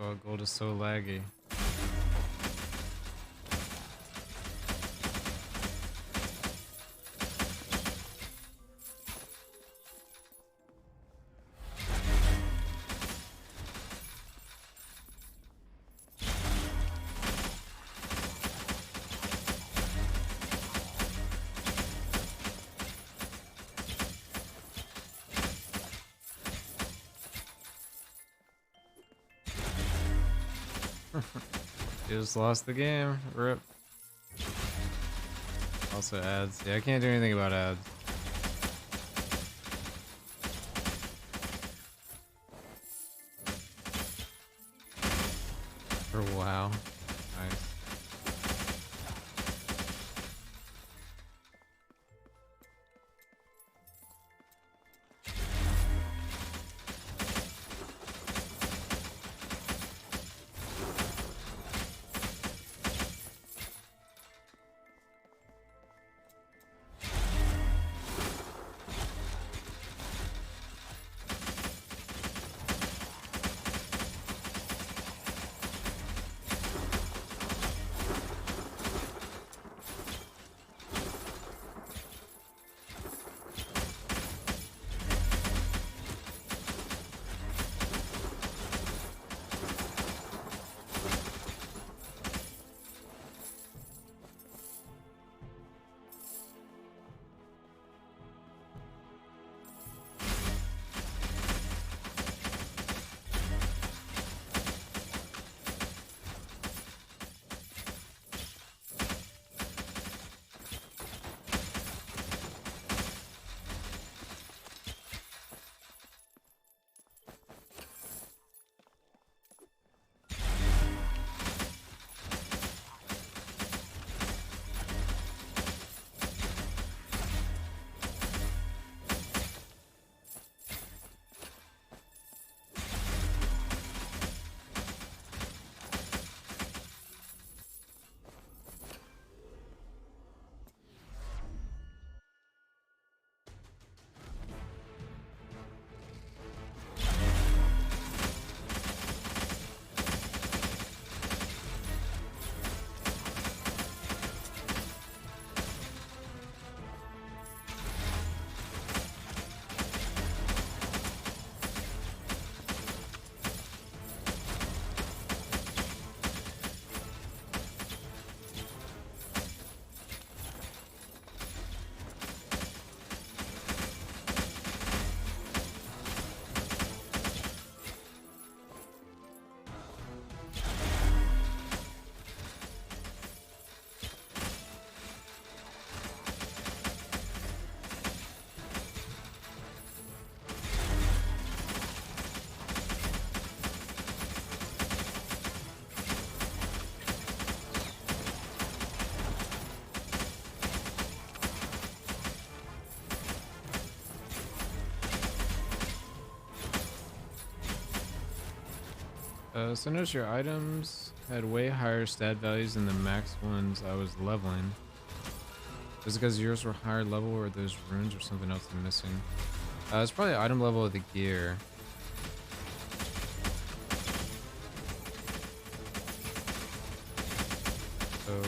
Oh, gold is so laggy. You just lost the game. Rip. Also ads. Yeah, I can't do anything about ads. For WoW. Nice. So notice your items had way higher stat values than the max ones I was leveling. Is it because yours were higher level or those runes or something else I'm missing? It's probably item level of the gear. So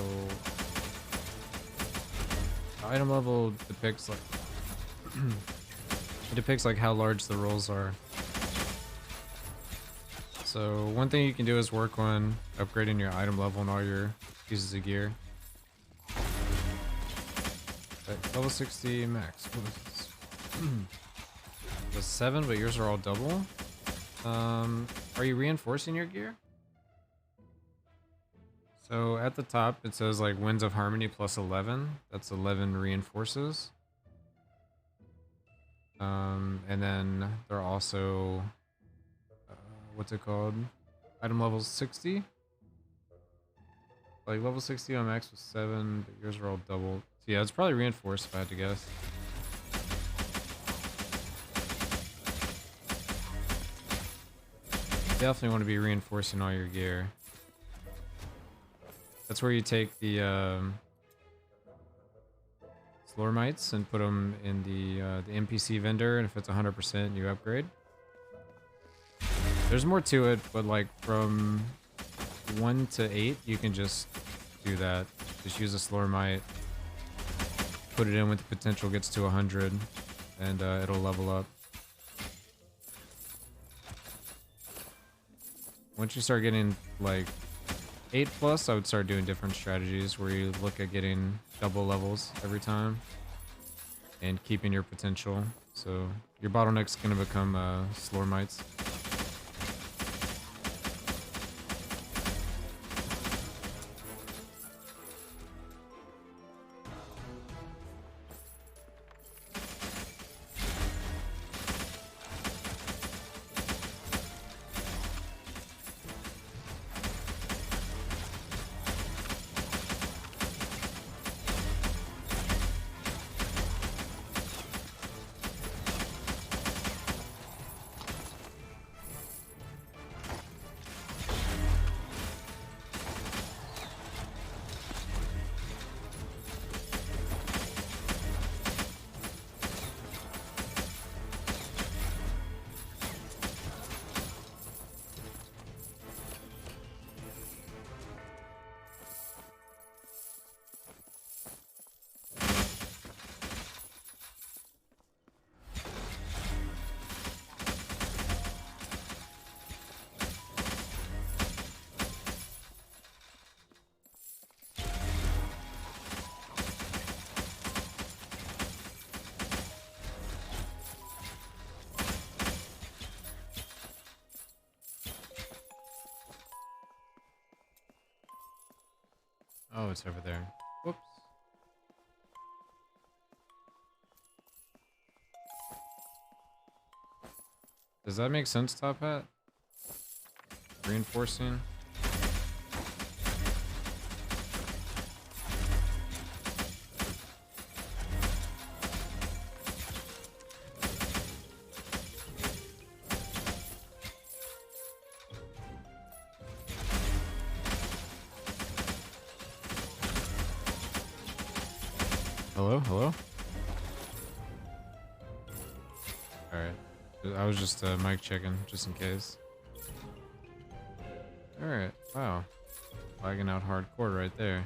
item level depicts like it depicts like how large the rolls are. So one thing you can do is work on upgrading your item level and all your pieces of gear. Right, level 60 max. The 7, but yours are all double. Are you reinforcing your gear? So at the top it says like Winds of Harmony plus 11. That's 11 reinforces. And then they're also what's it called? Item level 60. Like level 60 on max was 7, but yours are all double. So yeah, it's probably reinforced if I had to guess. Definitely want to be reinforcing all your gear. That's where you take the Slormites and put them in the NPC vendor, and if it's 100%, you upgrade. There's more to it, but like from 1 to 8, you can just do that. Just use a Slur Mite, put it in when the potential gets to 100, and it'll level up. Once you start getting like 8 plus, I would start doing different strategies where you look at getting double levels every time and keeping your potential. So your bottleneck's gonna become Slur Mites. Oh, it's over there. Whoops. Does that make sense, Top Hat? Reinforcing? Hello? Hello? Alright. I was just mic checking, just in case. Alright. Wow. Lagging out hardcore right there.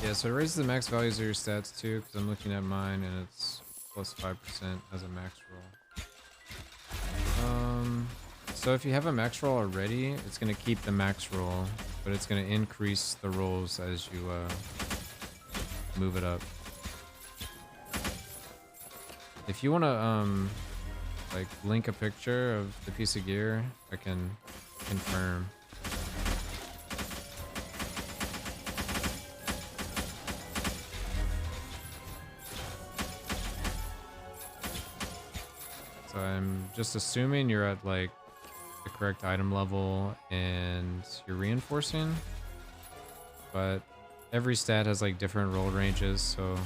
Yeah, so it raises the max values of your stats too, because I'm looking at mine and it's plus 5% as a max roll. So if you have a max roll already, it's going to keep the max roll, but it's going to increase the rolls as you move it up. If you want to like link a picture of the piece of gear, I can confirm. So I'm just assuming you're at like the correct item level and you're reinforcing, but every stat has like different roll ranges, so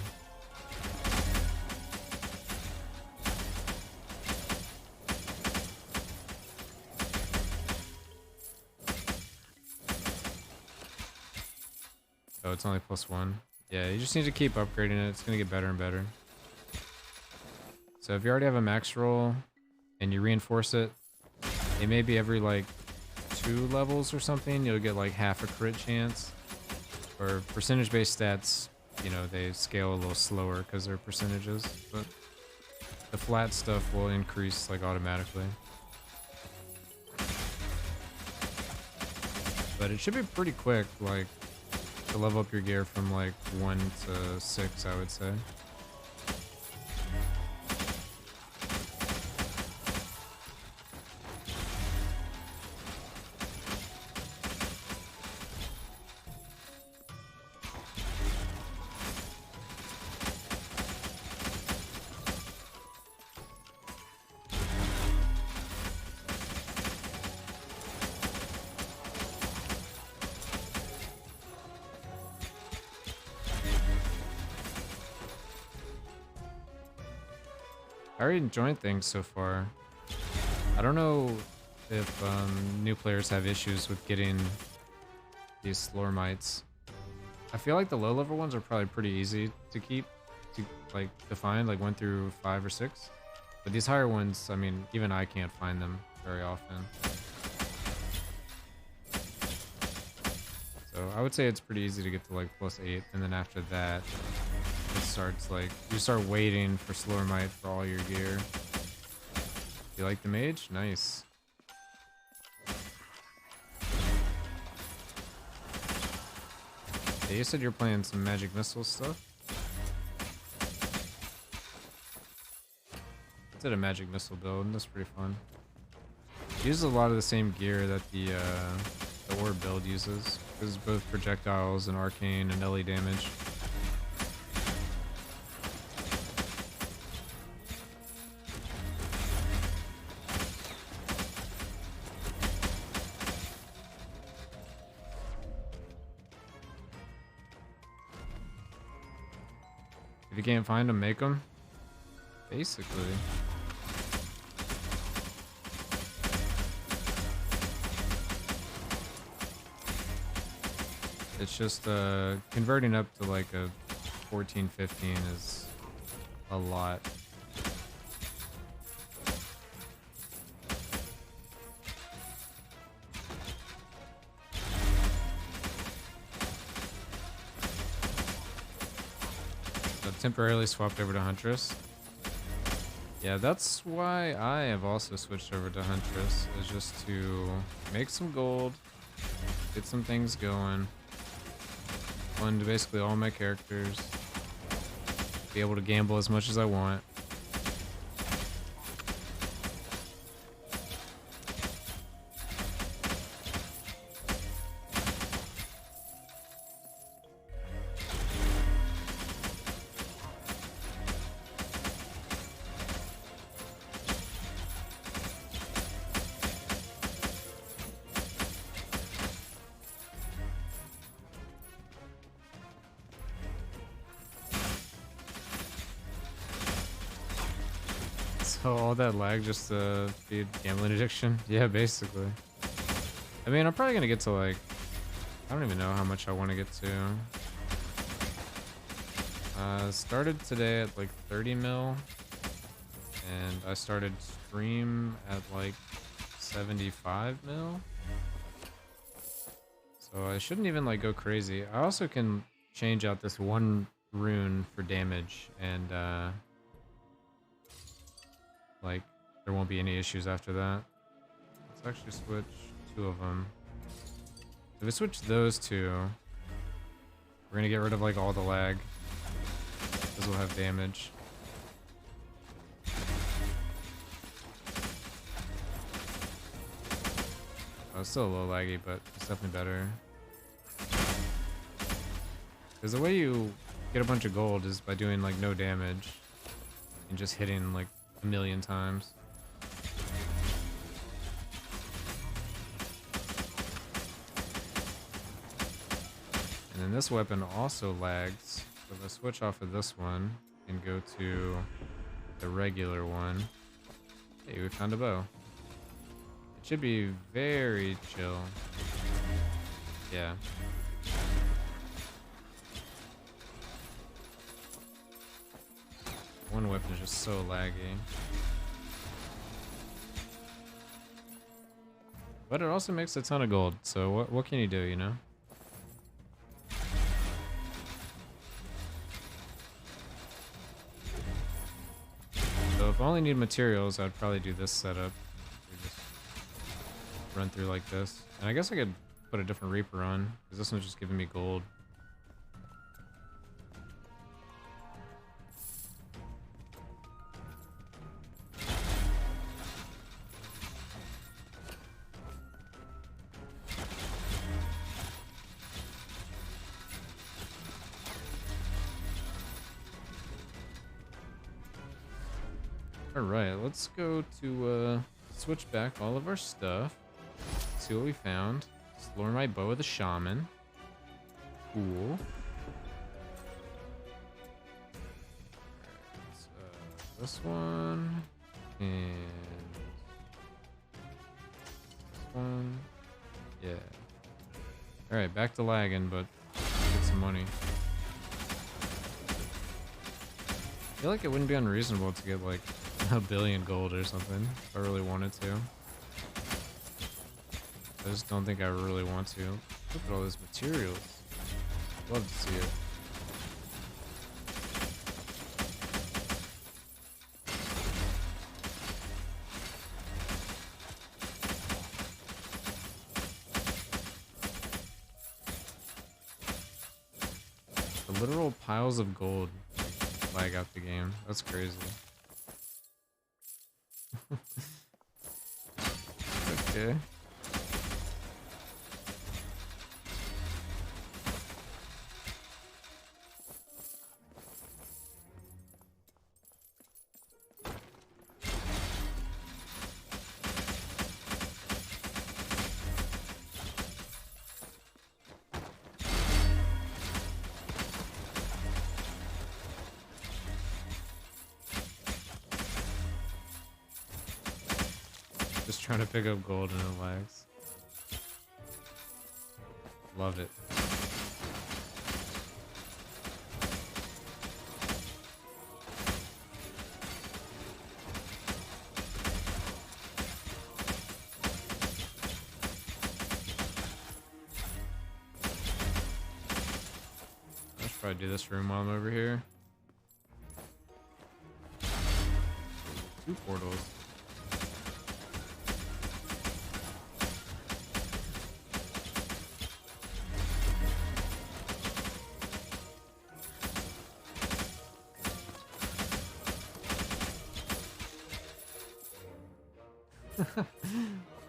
oh, it's only +1. Yeah, you just need to keep upgrading it. It's gonna get better and better. So if you already have a max roll and you reinforce it, it may be every like 2 levels or something, you'll get like half a crit chance. Or percentage-based stats, you know, they scale a little slower because they're percentages, but the flat stuff will increase like automatically. But it should be pretty quick, like to level up your gear from like 1 to 6, I would say. I already enjoyed things so far. I don't know if new players have issues with getting these Slormites. I feel like the low level ones are probably pretty easy to keep, to find, like 1 through 5 or 6. But these higher ones, I mean, even I can't find them very often. So I would say it's pretty easy to get to like +8, and then after that, it starts like, you start waiting for Slormite for all your gear. You like the mage? Nice. Yeah, you said you're playing some magic missile stuff? I did a magic missile build, and that's pretty fun. It uses a lot of the same gear that the orb build uses. It's both projectiles and arcane and LE damage. If you can't find them, make them. Basically. It's just converting up to like a 14, 15 is a lot. So temporarily swapped over to Huntress. Yeah, that's why I have also switched over to Huntress, is just to make some gold, get some things going. Fund basically all my characters, be able to gamble as much as I want. So all that lag just to feed gambling addiction? Yeah, basically. I mean, I'm probably gonna get to like, I don't even know how much I want to get to. Started today at like 30 mil, and I started stream at like 75 mil. So I shouldn't even like go crazy. I also can change out this one rune for damage, and like, there won't be any issues after that. Let's actually switch 2 of them. If we switch those 2, we're gonna get rid of like all the lag, because we'll have damage. Oh, it's still a little laggy, but it's definitely better. Because the way you get a bunch of gold is by doing like no damage and just hitting like a million times. And then this weapon also lags. So if I switch off of this one and go to the regular one, hey, we found a bow. It should be very chill. Yeah. One weapon is just so laggy. But it also makes a ton of gold, so what can you do, you know? So if I only need materials, I'd probably do this setup. We just run through like this. And I guess I could put a different Reaper on, because this one's just giving me gold. Alright, let's go to switch back all of our stuff. See what we found. Slormite Bow of the Shaman. Cool. Let's This one and this one. Yeah. Alright, back to lagging, but get some money. I feel like it wouldn't be unreasonable to get like 1,000,000,000 gold or something if I really wanted to. I just don't think I really want to. Look at all these materials. Love to see it. The literal piles of gold lag out the game. That's crazy. Okay. Just trying to pick up gold and it lags. Love it. I should probably do this room while I'm over here. 2 portals.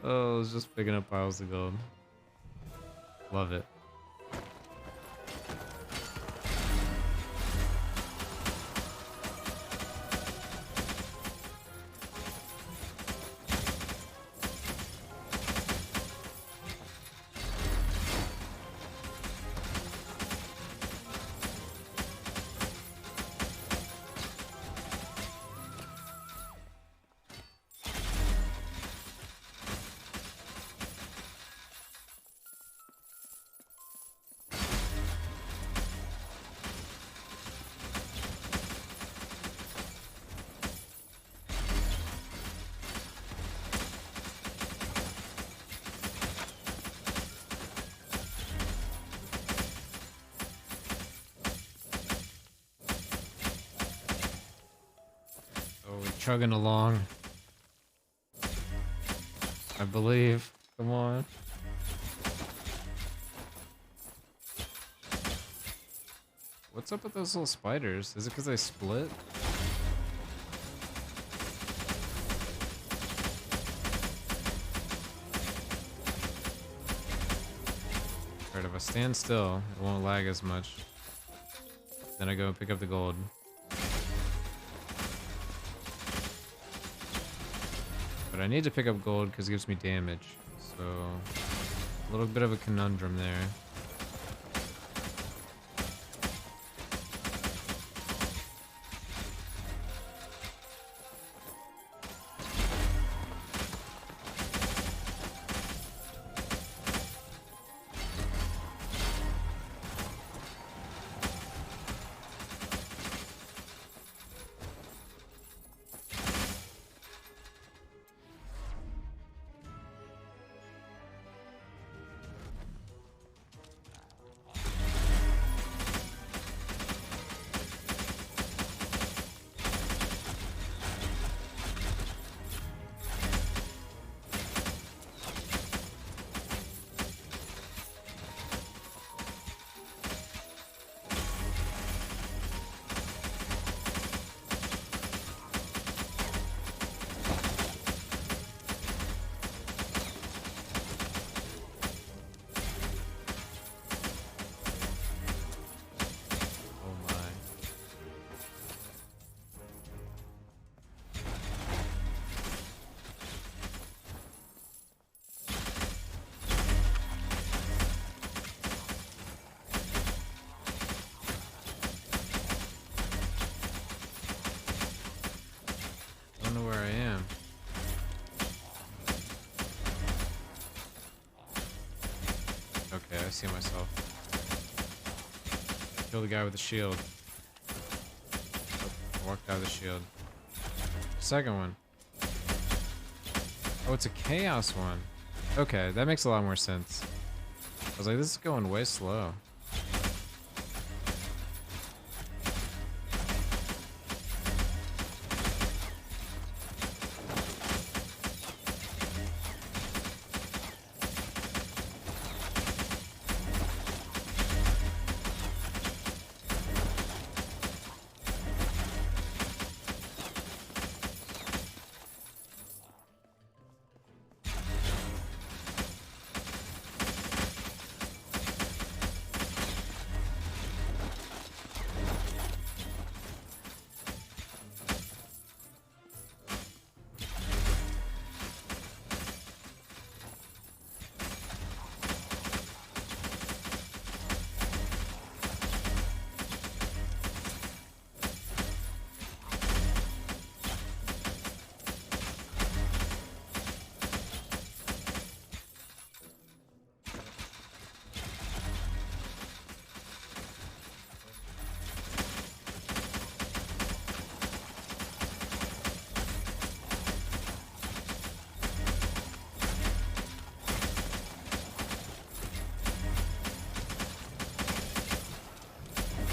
Oh, I was just picking up piles of gold. Love it. Oh, we're chugging along. I believe. Come on. What's up with those little spiders? Is it because they split? Alright, if I stand still, it won't lag as much. Then I go pick up the gold. But I need to pick up gold because it gives me damage. So, a little bit of a conundrum there. see myself. Kill the guy with the shield. Oh, walked out of the shield. Second one. Oh, it's a chaos one. Okay, that makes a lot more sense. I was like, this is going way slow.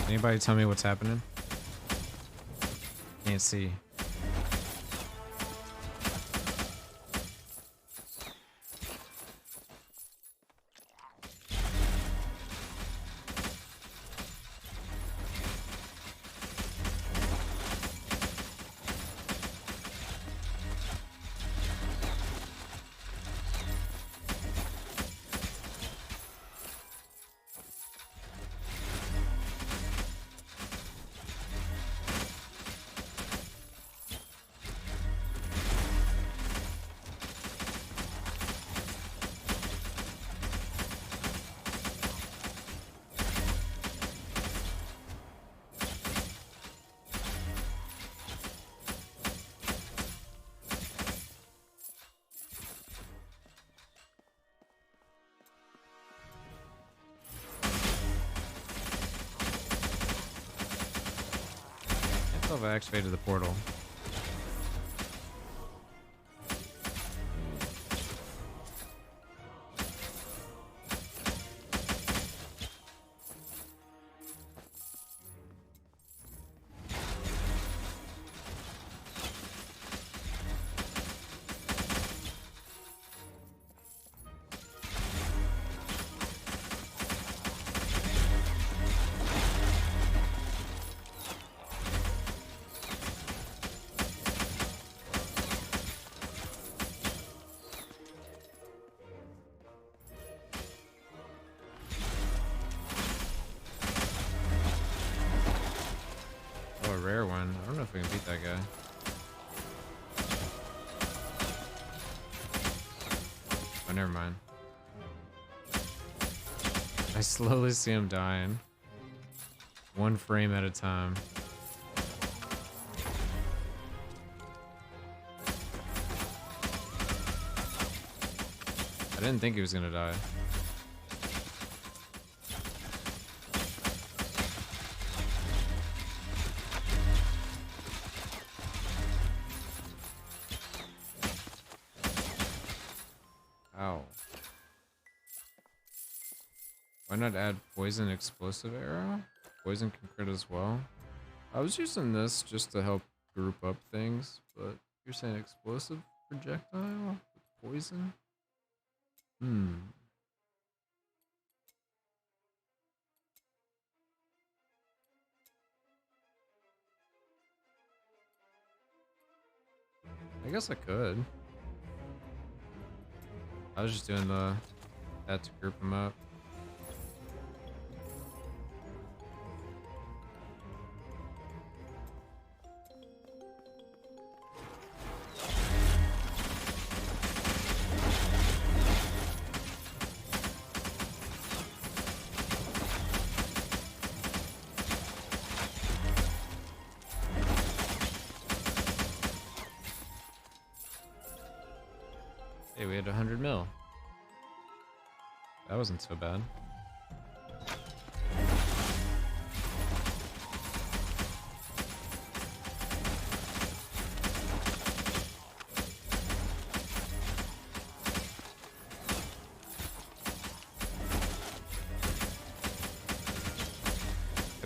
Anybody tell me what's happening? Can't see. If I activated the portal. Rare one. I don't know if we can beat that guy. Oh, never mind. I slowly see him dying. One frame at a time. I didn't think he was gonna die. Ow. Why not add poison explosive arrow? Poison can crit as well. I was using this just to help group up things, but you're saying explosive projectile with poison? I guess I could. I was just doing that to group them up. Hey, we had 100 mil. That wasn't so bad.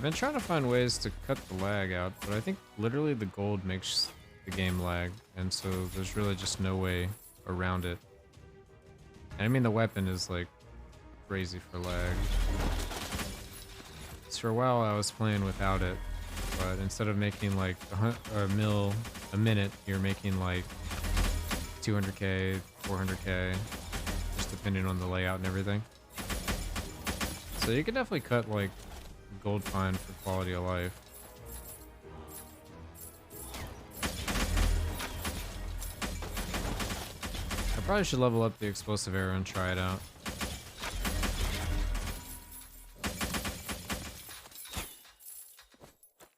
been trying to find ways to cut the lag out, but I think literally the gold makes the game lag, and so there's really just no way around it. And I mean, the weapon is like crazy for lag. So for a while I was playing without it, but instead of making like a mil a minute, you're making like 200k, 400k, just depending on the layout and everything. So you can definitely cut like gold fine for quality of life. I probably should level up the explosive arrow and try it out.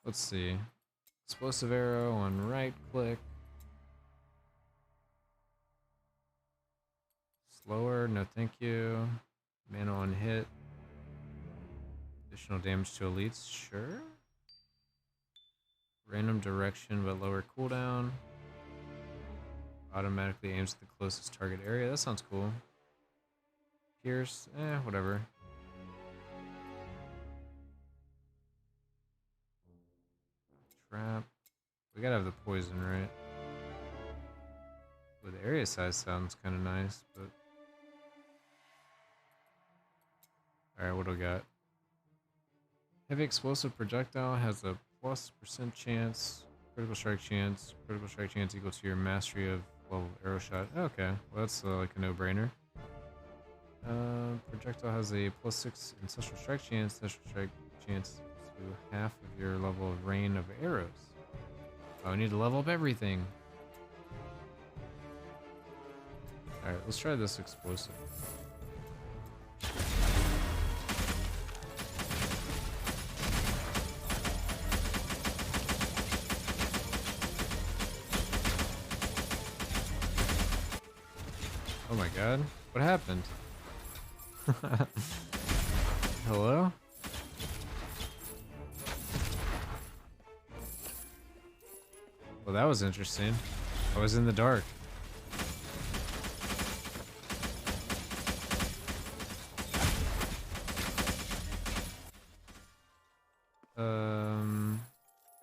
Let's see. Explosive arrow on right click. Slower, no thank you. Mana on hit. Additional damage to elites, sure. Random direction but lower cooldown. Automatically aims at the closest target area. That sounds cool. Pierce, whatever. Trap. We gotta have the poison, right? Well, the area size sounds kind of nice, but... Alright, what do we got? Heavy explosive projectile has a +% chance, critical strike chance equal to your mastery of level arrow shot. Okay, well that's like a no-brainer. Projectile has a +6 ancestral strike chance to half of your level of rain of arrows. Oh, I need to level up everything. Alright, let's try this explosive. Oh my god, what happened? Hello? Well, that was interesting. I was in the dark.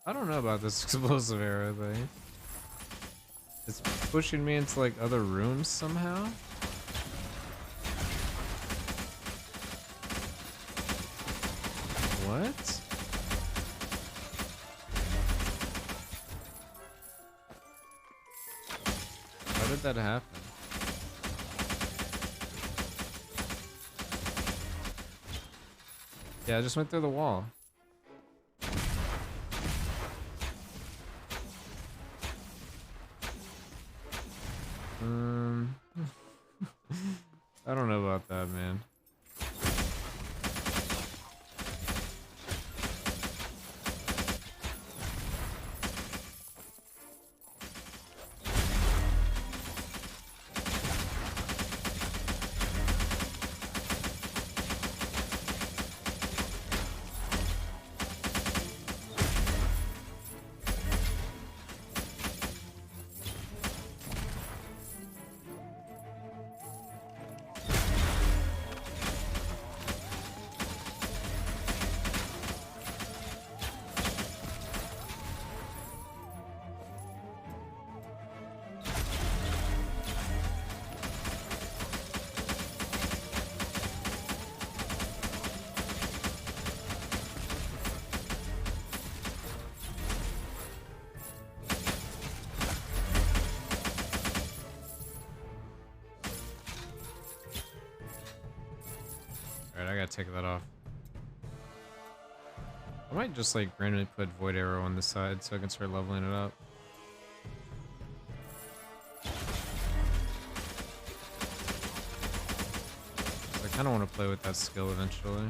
I don't know about this explosive arrow thing. It's pushing me into like other rooms somehow. What? How did that happen? Yeah, I just went through the wall. I don't know about that, man. Alright, I gotta take that off. I might just like randomly put Void Arrow on the side so I can start leveling it up. I kind of want to play with that skill eventually.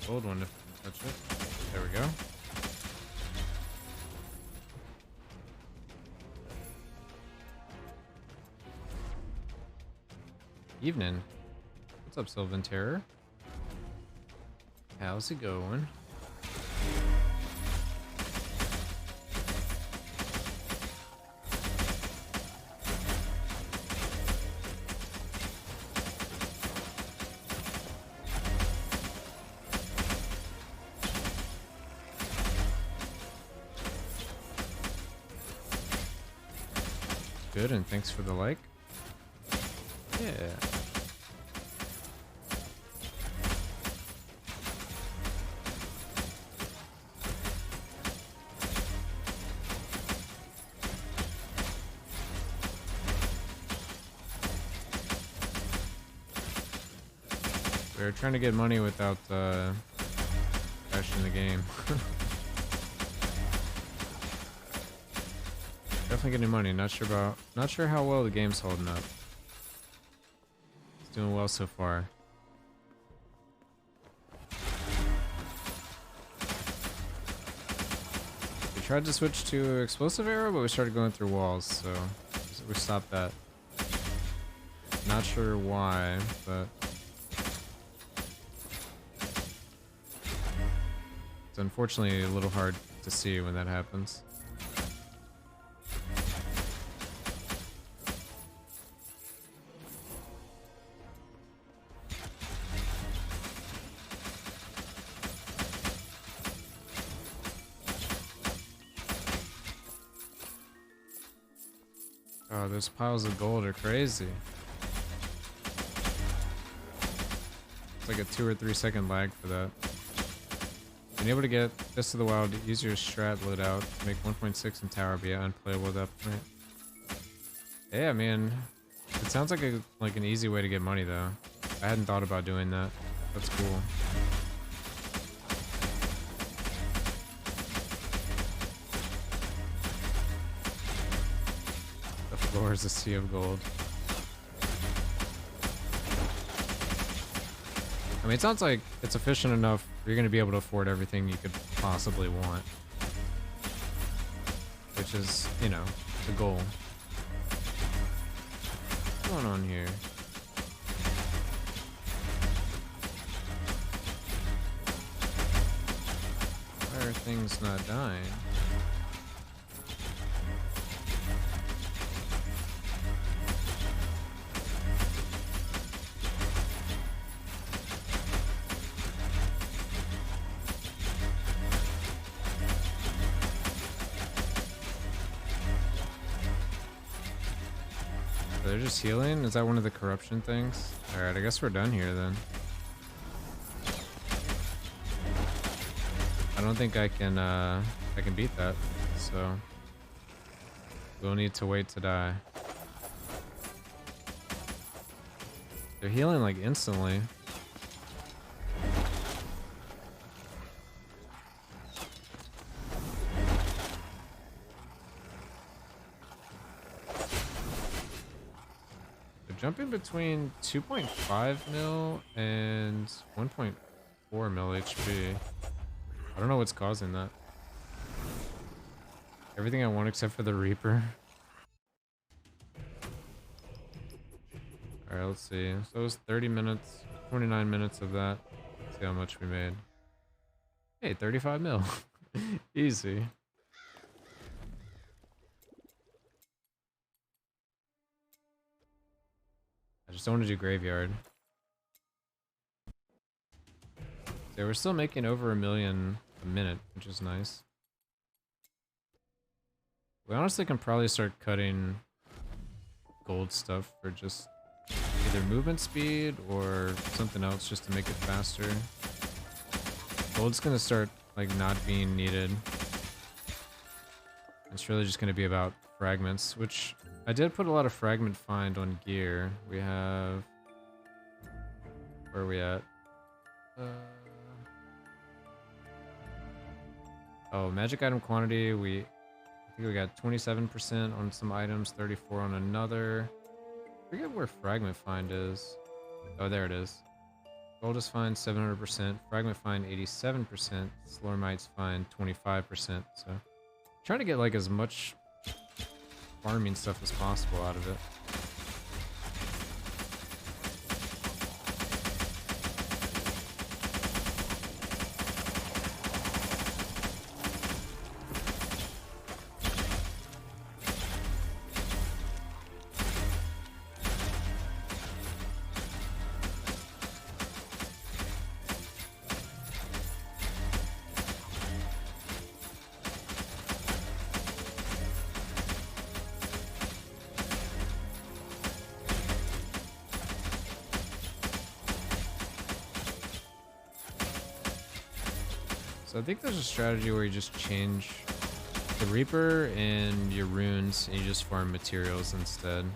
gold one if you touch it. There we go. Evening. What's up, Sylvan Terror? How's it going? Good, and thanks for the like. Yeah. We're trying to get money without crashing the game. Definitely getting money. Not sure how well the game's holding up. It's doing well so far. We tried to switch to explosive arrow, but we started going through walls, so we stopped that. Not sure why, but it's unfortunately a little hard to see when that happens. Oh, those piles of gold are crazy. It's like a 2 or 3 second lag for that. Being able to get this to the wild, use your strat loadout to make 1.6 in tower be unplayable at that point. Yeah, I mean, it sounds like an easy way to get money though. I hadn't thought about doing that. That's cool. The floor is a sea of gold. I mean, it sounds like it's efficient enough you're going to be able to afford everything you could possibly want. Which is, you know, the goal. What's going on here? Why are things not dying? They're just healing? Is that one of the corruption things? Alright, I guess we're done here then. I don't think I can beat that, so we'll need to wait to die. They're healing like instantly. Jumping between 2.5 mil and 1.4 mil HP. I don't know what's causing that. Everything I want except for the Reaper. Alright, let's see. So it was 30 minutes, 29 minutes of that. Let's see how much we made. Hey, 35 mil. Easy. I just don't want to do graveyard. Yeah, we're still making over $1 million a minute, which is nice. We honestly can probably start cutting gold stuff for just either movement speed or something else just to make it faster. Gold's gonna start like not being needed. It's really just gonna be about fragments, which I did put a lot of fragment find on gear. We have... Where are we at? Oh, magic item quantity, I think we got 27% on some items, 34 on another. I forget where fragment find is. Oh, there it is. Gold is fine 700%, fragment fine 87%, Slormite's fine 25%. So trying to get like as much farming stuff as possible out of it. So I think there's a strategy where you just change the Reaper and your runes and you just farm materials instead.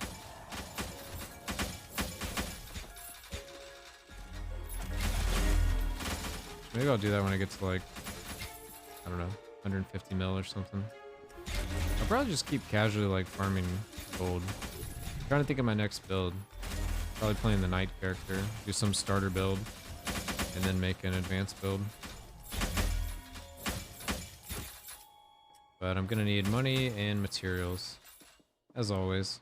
Maybe I'll do that when I get to like, I don't know, 150 mil or something. I'll probably just keep casually like farming gold. I'm trying to think of my next build. Probably playing the knight character, do some starter build, and then make an advanced build. But I'm gonna need money and materials, as always.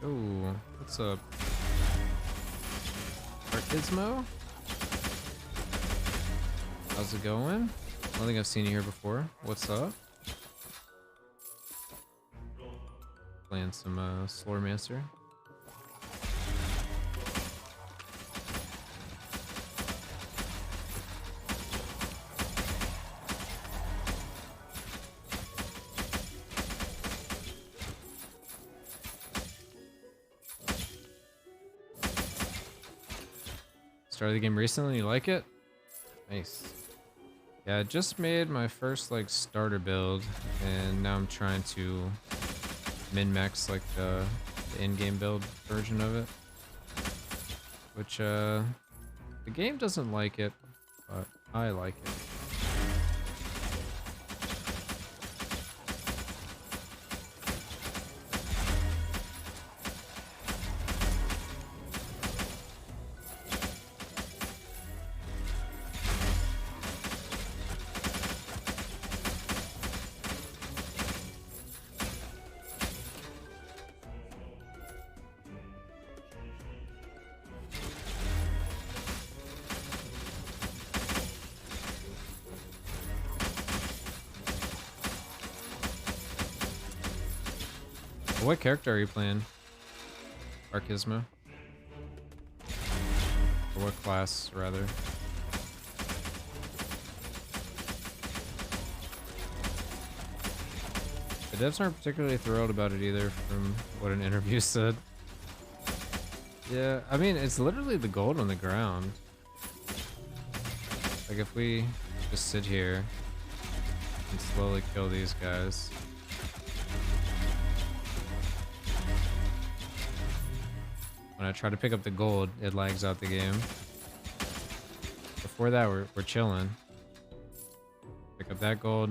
Oh, what's up? Archismo? How's it going? I don't think I've seen you here before. What's up? Playing some Slormancer. Started the game recently, you like it? Nice. Yeah, I just made my first like starter build and now I'm trying to min-max like the in-game build version of it. Which the game doesn't like it, but I like it. What character are you playing? Archismo? Or what class, rather? The devs aren't particularly thrilled about it either, from what an interview said. Yeah, I mean, it's literally the gold on the ground. Like, if we just sit here and slowly kill these guys. When I try to pick up the gold, it lags out the game. Before that, we're chilling. Pick up that gold.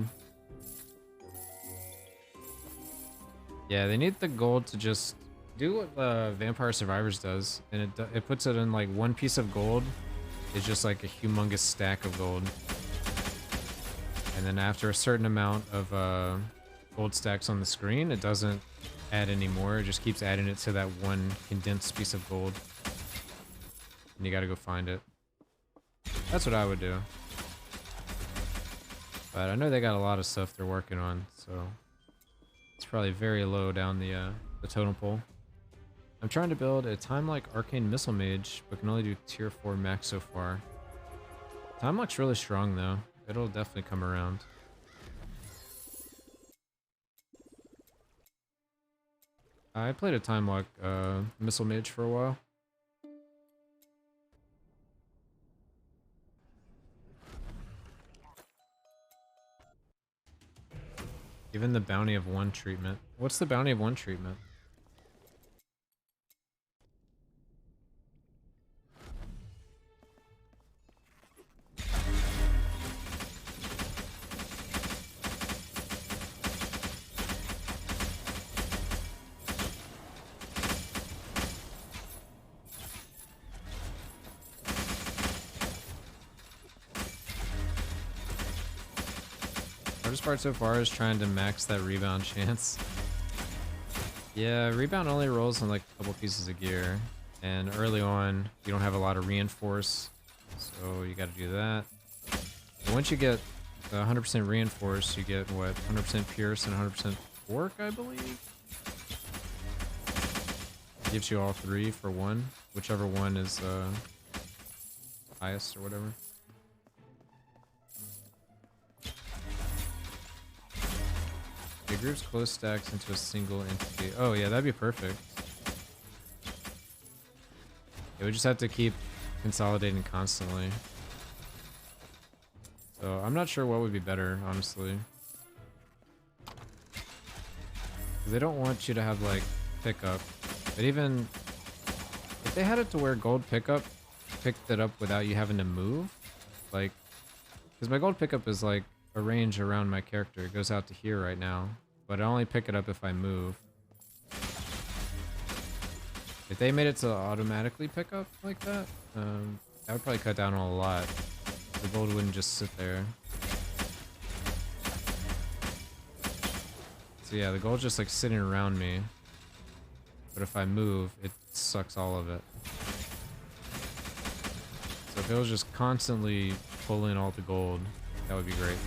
Yeah, they need the gold to just do what Vampire Survivors does, and it puts it in like one piece of gold is just like a humongous stack of gold. And then after a certain amount of gold stacks on the screen, it doesn't add any more. It just keeps adding it to that one condensed piece of gold. And you gotta go find it. That's what I would do. But I know they got a lot of stuff they're working on, so it's probably very low down the totem pole. I'm trying to build a Time-Lock Arcane Missile Mage, but can only do tier 4 max so far. Time-Lock's really strong though. It'll definitely come around. I played a Time-Lock Missile Mage for a while. Even the Bounty of 1 treatment. What's the Bounty of 1 treatment? Hardest part so far is trying to max that rebound chance. Yeah, rebound only rolls on like a couple pieces of gear, and early on you don't have a lot of reinforce, so you got to do that. And once you get 100% reinforce, you get what, 100% pierce and 100% fork, I believe. Gives you all 3 for 1, whichever one is highest or whatever. It groups close stacks into a single entity. Oh yeah, that'd be perfect. Yeah, we just have to keep consolidating constantly. So I'm not sure what would be better, honestly. Because they don't want you to have like pickup. But even if they had it to where gold pickup picked it up without you having to move, like, because my gold pickup is like a range around my character. It goes out to here right now, but I only pick it up if I move. If they made it to automatically pick up like that, that would probably cut down on a lot. The gold wouldn't just sit there. So yeah, the gold's just like sitting around me. But if I move, it sucks all of it. So if it was just constantly pulling all the gold, that would be great.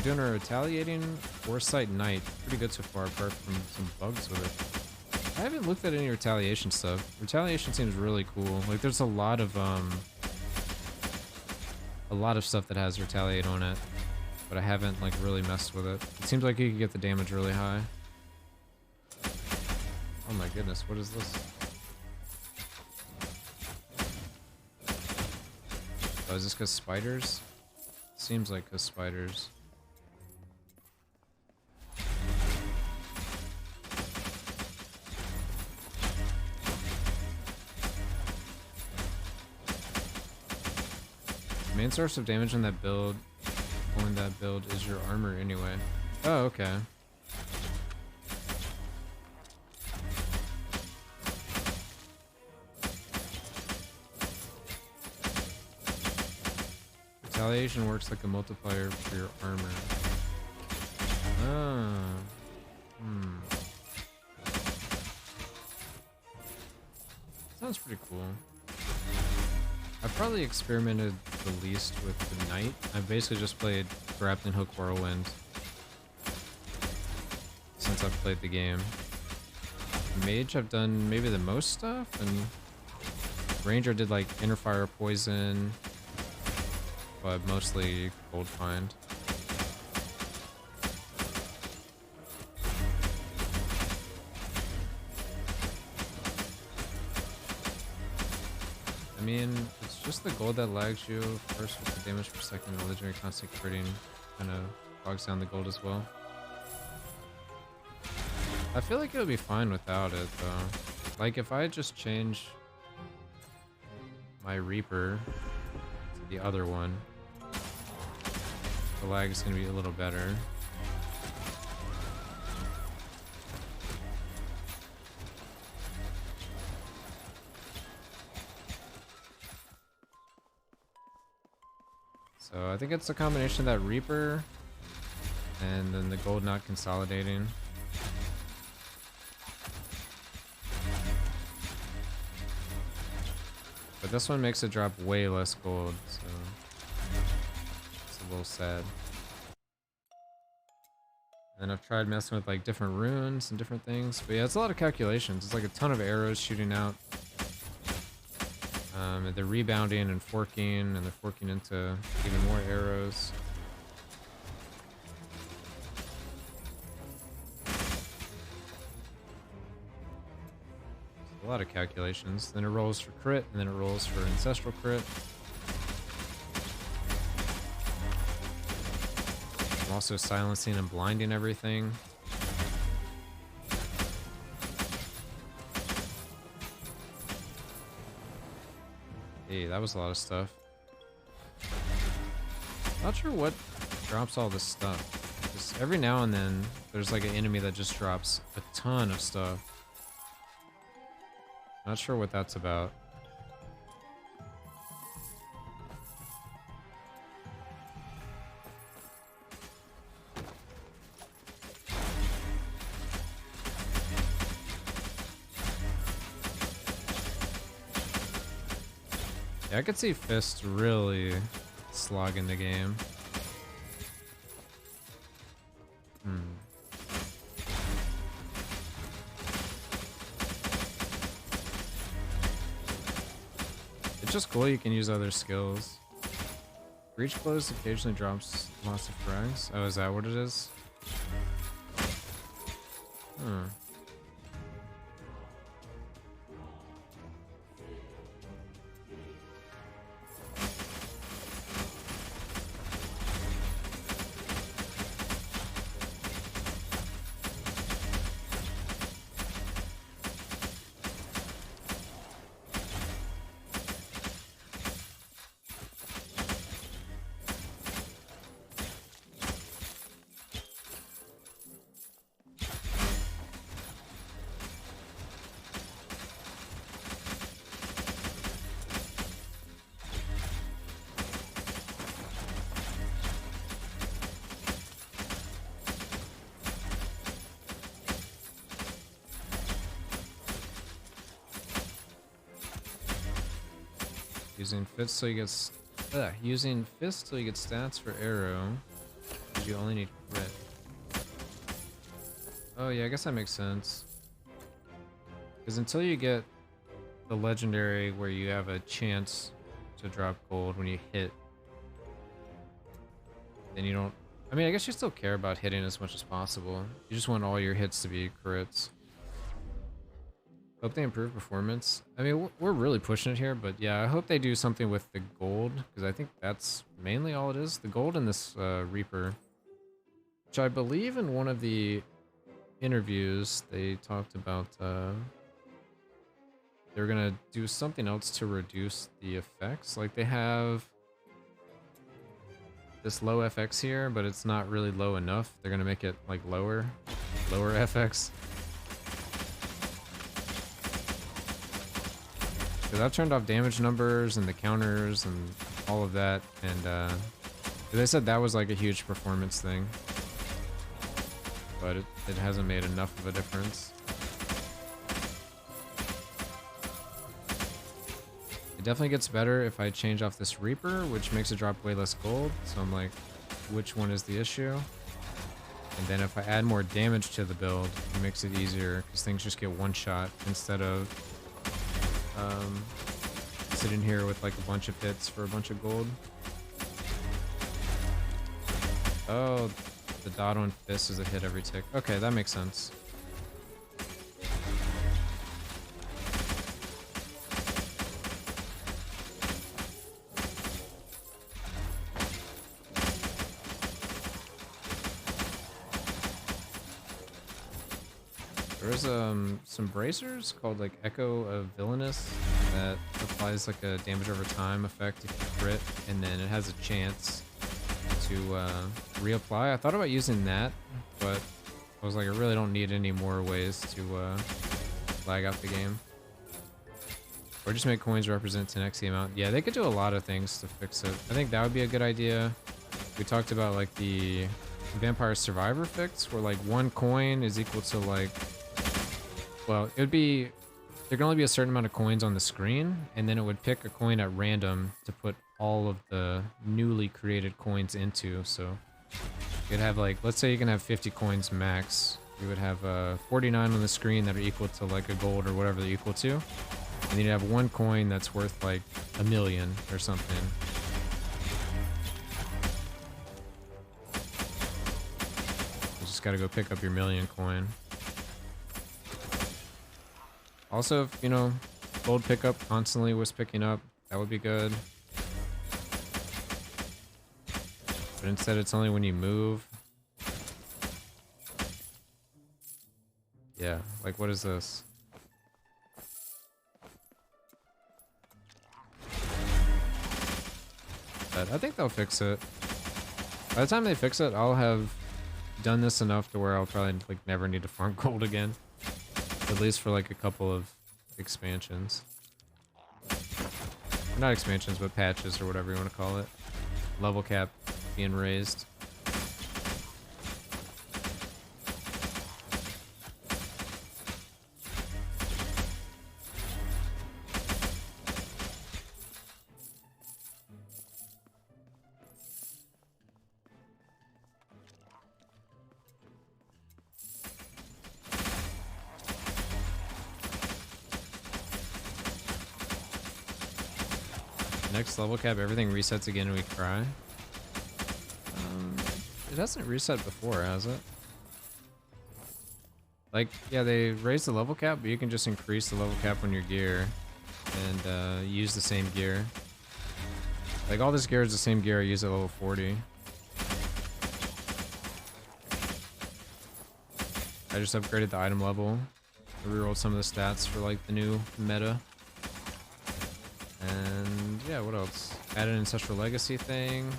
Doing a retaliating Foresight Knight. Pretty good so far, apart from some bugs with it. I haven't looked at any retaliation stuff. Retaliation seems really cool. Like there's a lot of stuff that has retaliate on it, but I haven't like really messed with it. It seems like you can get the damage really high. Oh my goodness, what is this? Oh, is this because spiders? Seems like because spiders. Main source of damage on that build, is your armor anyway. Oh, okay. Retaliation works like a multiplier for your armor. Oh. Sounds pretty cool. I've probably experimented the least with the Knight. I've basically just played Grappling Hook Whirlwind since I've played the game. Mage, I've done maybe the most stuff, and Ranger did like Inner Fire Poison, but mostly Gold Find. I mean, it's just the gold that lags you. First with the damage per second, the legendary constant critting kind of bogs down the gold as well. I feel like it would be fine without it though. Like if I just change my Reaper to the other one, the lag is going to be a little better. So I think it's a combination of that Reaper and then the gold not consolidating. But This one makes it drop way less gold, so it's a little sad. And I've tried messing with like different runes and different things, but yeah, it's a lot of calculations. It's like a ton of arrows shooting out. And they're rebounding and forking, and they're forking into even more arrows. A lot of calculations. Then it rolls for crit, and then it rolls for ancestral crit. I'm also silencing and blinding everything. Hey, that was a lot of stuff. Not sure what drops all this stuff. Just every now and then, there's like an enemy that just drops a ton of stuff. Not sure what that's about. Yeah, I could see Fist really slogging the game. It's just cool you can use other skills. Breach blows occasionally drops lots of frags. Oh, is that what it is? Hmm. Using fist so you get using fist so you get stats for arrow. You only need crit. Oh yeah, I guess that makes sense. Because until you get the legendary where you have a chance to drop gold when you hit, then you don't. I mean, I guess you still care about hitting as much as possible. You just want all your hits to be crits. Hope they improve performance. I mean, we're really pushing it here, but yeah, I hope they do something with the gold, because I think that's mainly all it is. The gold in this Reaper, which I believe in one of the interviews, they talked about they're gonna do something else to reduce the effects. Like they have this low FX here, but it's not really low enough. They're gonna make it like lower FX. That turned off damage numbers and the counters and all of that, and they said that was like a huge performance thing, but it hasn't made enough of a difference. It definitely gets better if I change off this Reaper, which makes it drop way less gold, so I'm like, which one is the issue? And then if I add more damage to the build, it makes it easier, because things just get one shot instead of sitting here with like a bunch of hits for a bunch of gold. Oh, the dot on fist is a hit every tick. Okay, that makes sense. There's some bracers called like Echo of Villainous that applies like a damage over time effect if you crit, and then it has a chance to reapply. I thought about using that, but I was like, I really don't need any more ways to lag out the game. Or just make coins represent 10x the amount. Yeah, they could do a lot of things to fix it. I think that would be a good idea. We talked about like the Vampire Survivor fix, where like one coin is equal to like, well, it would be there can only be a certain amount of coins on the screen, and then it would pick a coin at random to put all of the newly created coins into. So you'd have like, let's say you can have 50 coins max. You would have 49 on the screen that are equal to like a gold or whatever they're equal to. And then you'd have one coin that's worth like 1,000,000 or something. You just gotta go pick up your 1,000,000 coin. Also, if, you know, gold pickup constantly was picking up, that would be good. But instead it's only when you move. Yeah, like what is this? But I think they'll fix it. By the time they fix it, I'll have done this enough to where I'll probably like never need to farm gold again. At least for like a couple of expansions. Not expansions, but patches or whatever you want to call it. Level cap being raised. Next level cap, everything resets again and we cry. It hasn't reset before, has it? Like, yeah, they raised the level cap, but you can just increase the level cap on your gear and use the same gear. Like, all this gear is the same gear I use at level 40. I just upgraded the item level. I rerolled some of the stats for, like, the new meta. And yeah, what else? Added an Ancestral Legacy thing.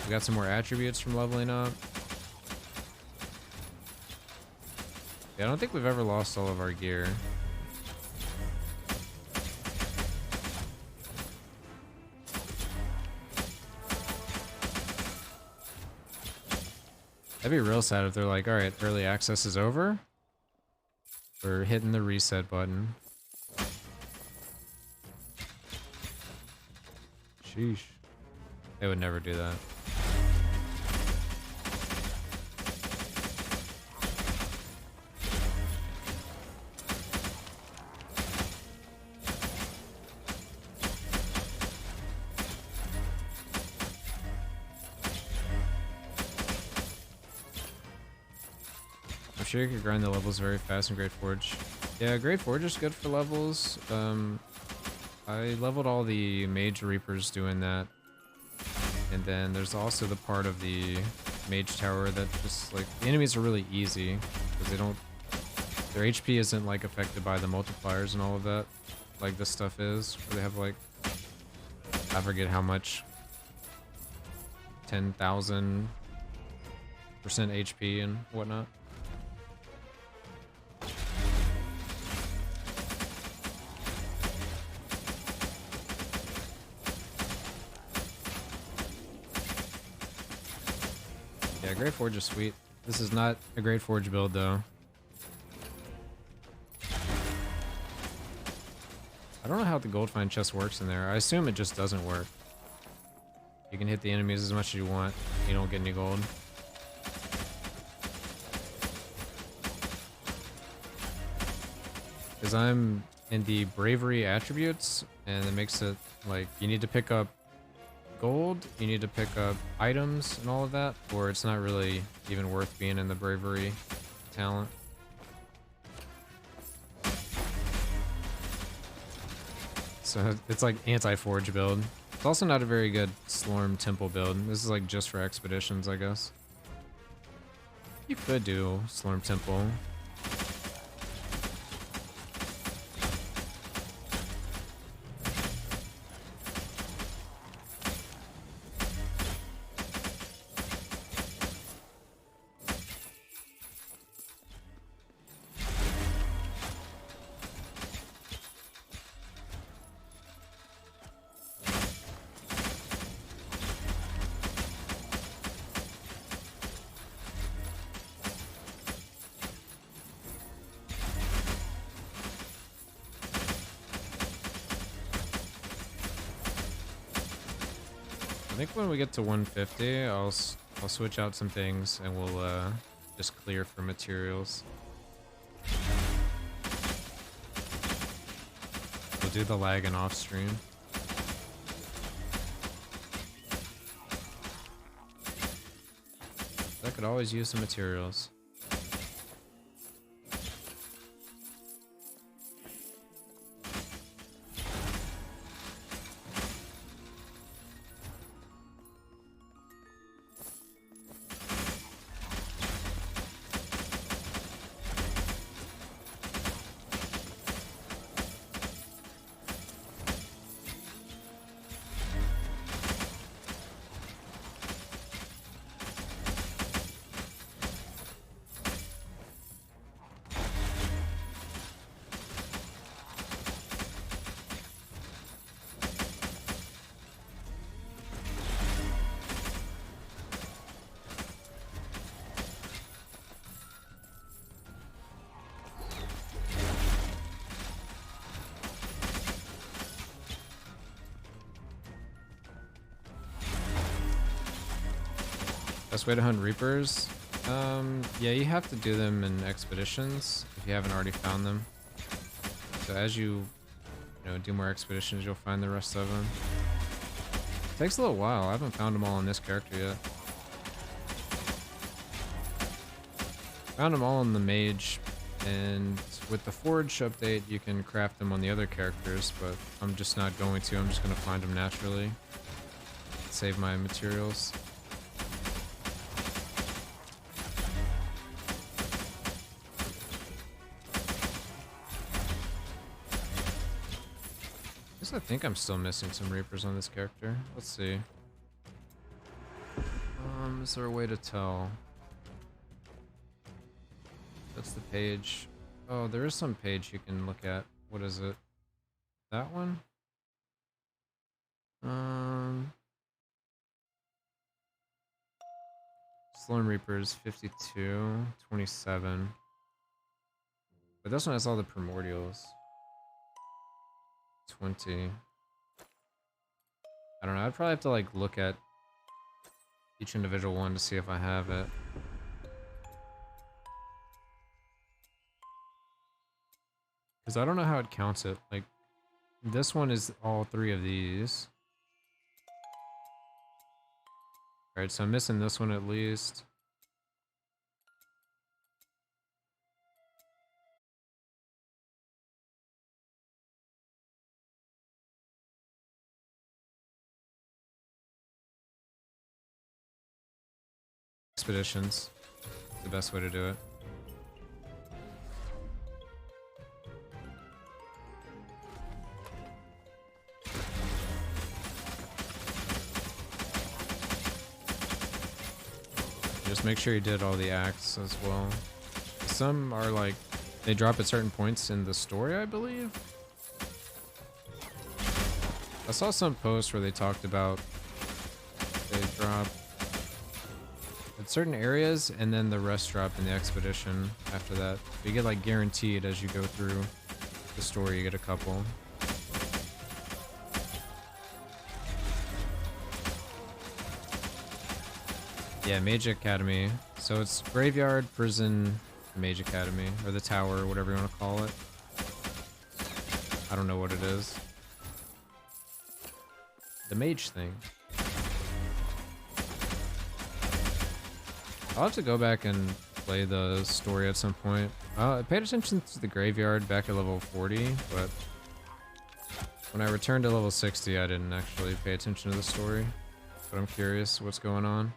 We got some more attributes from leveling up. Yeah, I don't think we've ever lost all of our gear. That'd be real sad if they're like, alright, early access is over. We're hitting the reset button. Sheesh. They would never do that. I'm sure you could grind the levels very fast in Great Forge. Yeah, Great Forge is good for levels. I leveled all the Mage Reapers doing that. And then there's also the part of the Mage Tower that just, like, the enemies are really easy. Because they don't... Their HP isn't, like, affected by the multipliers and all of that. Like this stuff is. Where they have, like... I forget how much. 10,000% HP and whatnot. Yeah, Great Forge is sweet. This is not a Great Forge build, though. I don't know how the gold find chest works in there. I assume it just doesn't work. You can hit the enemies as much as you want. You don't get any gold. Because I'm in the bravery attributes, and it makes it like you need to pick up gold, you need to pick up items and all of that, or it's not really even worth being in the bravery talent. So it's like anti-forge build. It's also not a very good Slorm Temple build. This is like just for expeditions, I guess. You could do Slorm Temple. think when we get to 150, I'll switch out some things and we'll just clear for materials. We'll do the lag and off stream. I could always use some materials. Best way to hunt Reapers? Yeah, you have to do them in expeditions if you haven't already found them. So as you do more expeditions, you'll find the rest of them. It takes a little while. I haven't found them all on this character yet. Found them all on the mage, and with the Forge update, you can craft them on the other characters, but I'm just not going to. I'm just going to find them naturally. Save my materials. I think I'm still missing some Reapers on this character. Let's see. Is there a way to tell? That's the page. Oh, there is some page you can look at. What is it? That one? Slorm Reapers 52, 27. But this one has all the primordials. 20. I don't know, I'd probably have to like look at each individual one to see if I have it. Because I don't know how it counts it. Like, this one is all three of these. Alright, so I'm missing this one at least. Expeditions. The best way to do it. Just make sure you did all the acts as well. Some are like, they drop at certain points in the story, I believe. I saw some posts where they talked about they drop at certain areas, and then the rest drop in the expedition after that. But you get like guaranteed as you go through the story, you get a couple. Yeah, Mage Academy. So it's Graveyard, Prison, Mage Academy, or the Tower, whatever you want to call it. I don't know what it is. The Mage thing. I'll have to go back and play the story at some point. I paid attention to the Graveyard back at level 40, but when I returned to level 60, I didn't actually pay attention to the story. But I'm curious what's going on.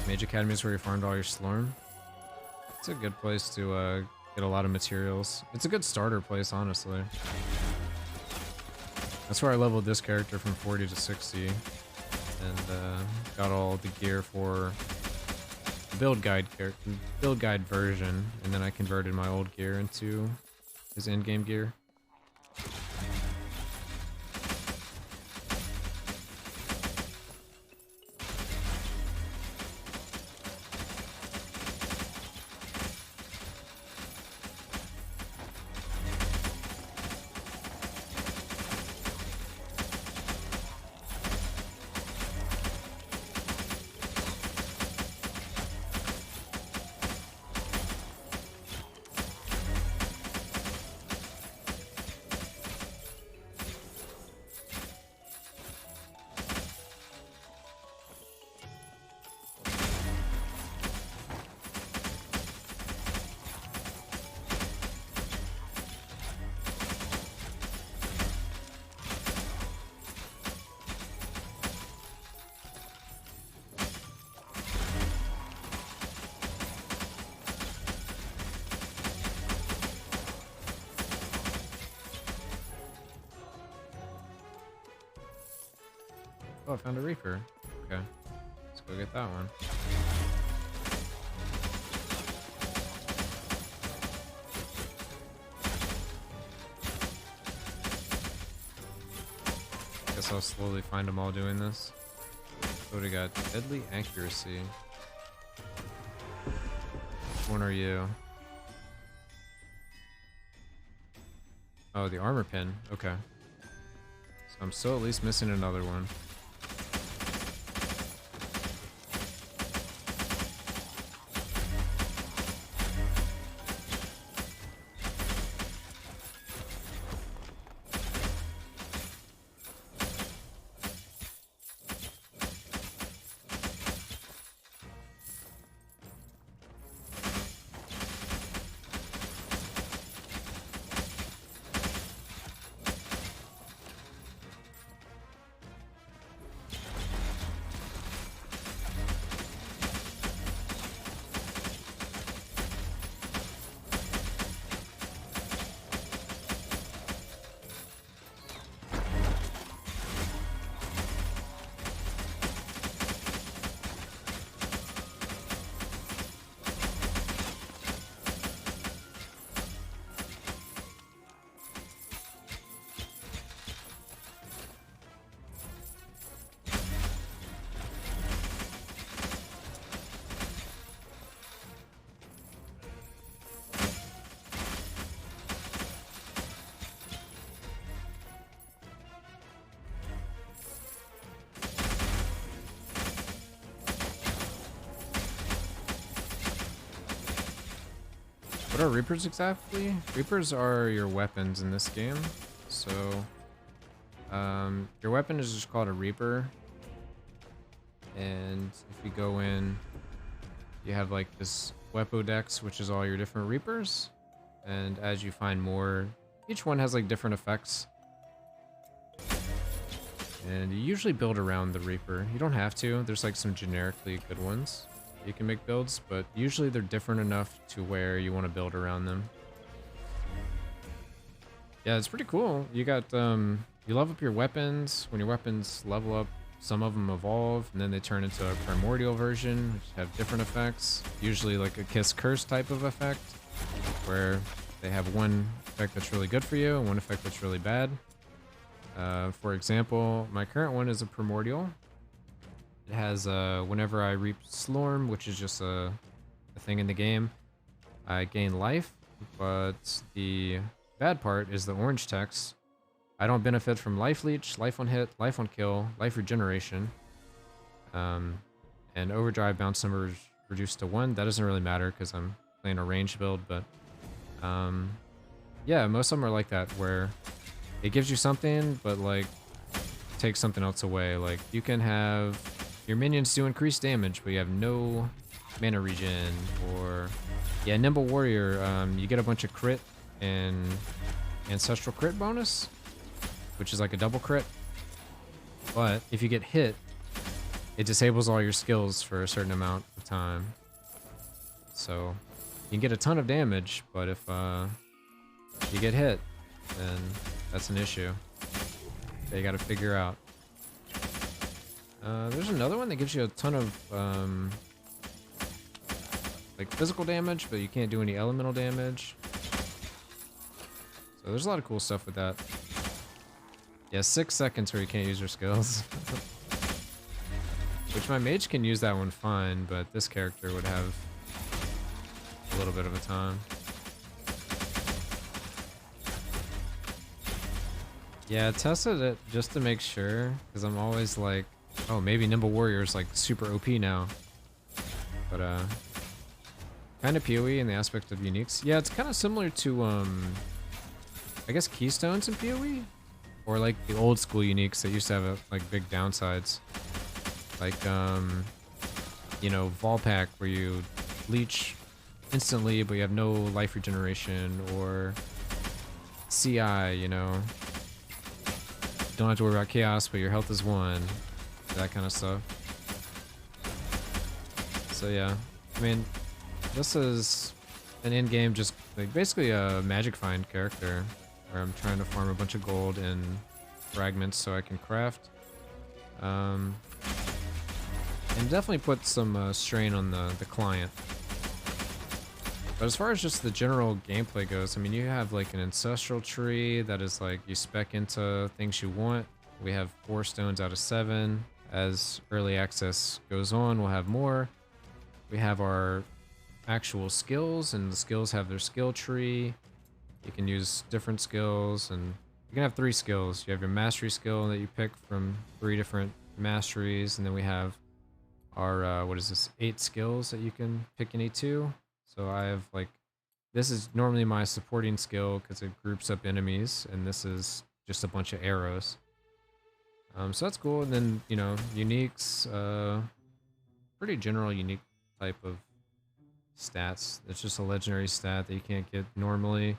Mage Academy is where you farmed all your Slorm. It's a good place to get a lot of materials. It's a good starter place, honestly. That's where I leveled this character from 40 to 60, and got all the gear for the build guide version, and then I converted my old gear into his in-game gear. Oh, I found a Reaper. Okay. Let's go get that one. Guess I'll slowly find them all doing this. What do we got? Deadly accuracy. Which one are you? Oh, the armor pin. Okay. So I'm still at least missing another one. What are Reapers exactly? Reapers are your weapons in this game. So, your weapon is just called a Reaper. And if you go in, you have like this Weapodex, which is all your different Reapers. And as you find more, each one has like different effects. And you usually build around the Reaper. You don't have to. There's like some generically good ones you can make builds, but usually they're different enough to where you want to build around them. Yeah, it's pretty cool. You got, you level up your weapons. When your weapons level up, some of them evolve, and then they turn into a primordial version, which have different effects. Usually like a Kiss Curse type of effect, where they have one effect that's really good for you and one effect that's really bad. For example, my current one is a primordial. It has, whenever I reap Slorm, which is just a thing in the game, I gain life, but the bad part is the orange text. I don't benefit from life leech, life on hit, life on kill, life regeneration, and overdrive bounce number is reduced to 1. That doesn't really matter because I'm playing a range build, but yeah, most of them are like that, where it gives you something, but like takes something else away. Like you can have your minions do increased damage, but you have no mana regen. Or yeah, Nimble Warrior, you get a bunch of crit and ancestral crit bonus, which is like a double crit. But if you get hit, it disables all your skills for a certain amount of time. So you can get a ton of damage, but if you get hit, then that's an issue that you gotta figure out. There's another one that gives you a ton of like physical damage, but you can't do any elemental damage. So there's a lot of cool stuff with that. Yeah, 6 seconds where you can't use your skills. Which my mage can use that one fine, but this character would have a little bit of a time. Yeah, tested it just to make sure, because I'm always like, oh, maybe Nimble Warrior is like super OP now. But kind of PoE in the aspect of uniques. Yeah, it's kind of similar to I guess Keystones in PoE, or like the old school uniques that used to have like big downsides, like you know, Volpack, where you leech instantly but you have no life regeneration, or CI, you know, don't have to worry about chaos but your health is 1, that kind of stuff. So yeah, I mean, this is an in-game, just like basically a magic find character, where I'm trying to farm a bunch of gold and fragments so I can craft. Um, and definitely put some strain on the client. But as far as just the general gameplay goes, I mean, you have like an ancestral tree that is like you spec into things you want. We have 4 stones out of 7. As early access goes on, we'll have more. We have our actual skills, and the skills have their skill tree. You can use different skills, and you can have 3 skills. You have your mastery skill that you pick from 3 different masteries, and then we have our, what is this, 8 skills that you can pick any 2. So I have like, this is normally my supporting skill because it groups up enemies, and this is just a bunch of arrows. So that's cool. And then, you know, uniques, pretty general unique type of stats. It's just a legendary stat that you can't get normally.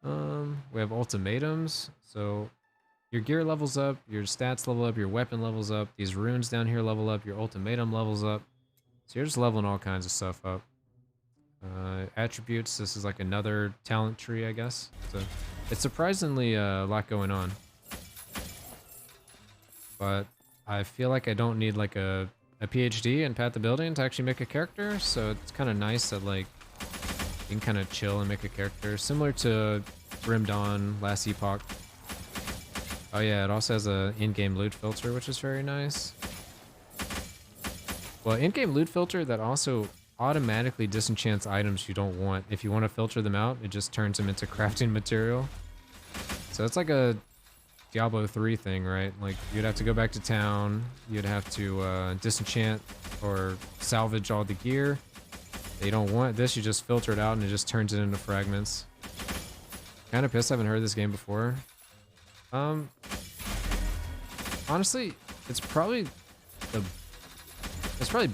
We have ultimatums, so your gear levels up, your stats level up, your weapon levels up, these runes down here level up, your ultimatum levels up. So you're just leveling all kinds of stuff up. Attributes, this is like another talent tree, I guess. So it's surprisingly a lot going on. But I feel like I don't need like a PhD in Path to Building to actually make a character, so it's kind of nice that like you can kind of chill and make a character. Similar to Grim Dawn, Last Epoch. Oh yeah, it also has a in-game loot filter, which is very nice. Well, in-game loot filter that also automatically disenchants items you don't want. If you want to filter them out, it just turns them into crafting material. So it's like a Diablo 3 thing, right? Like, you'd have to go back to town, you'd have to disenchant or salvage all the gear that you don't want. This, you just filter it out and it just turns it into fragments. Kind of pissed I haven't heard this game before. Honestly, it's probably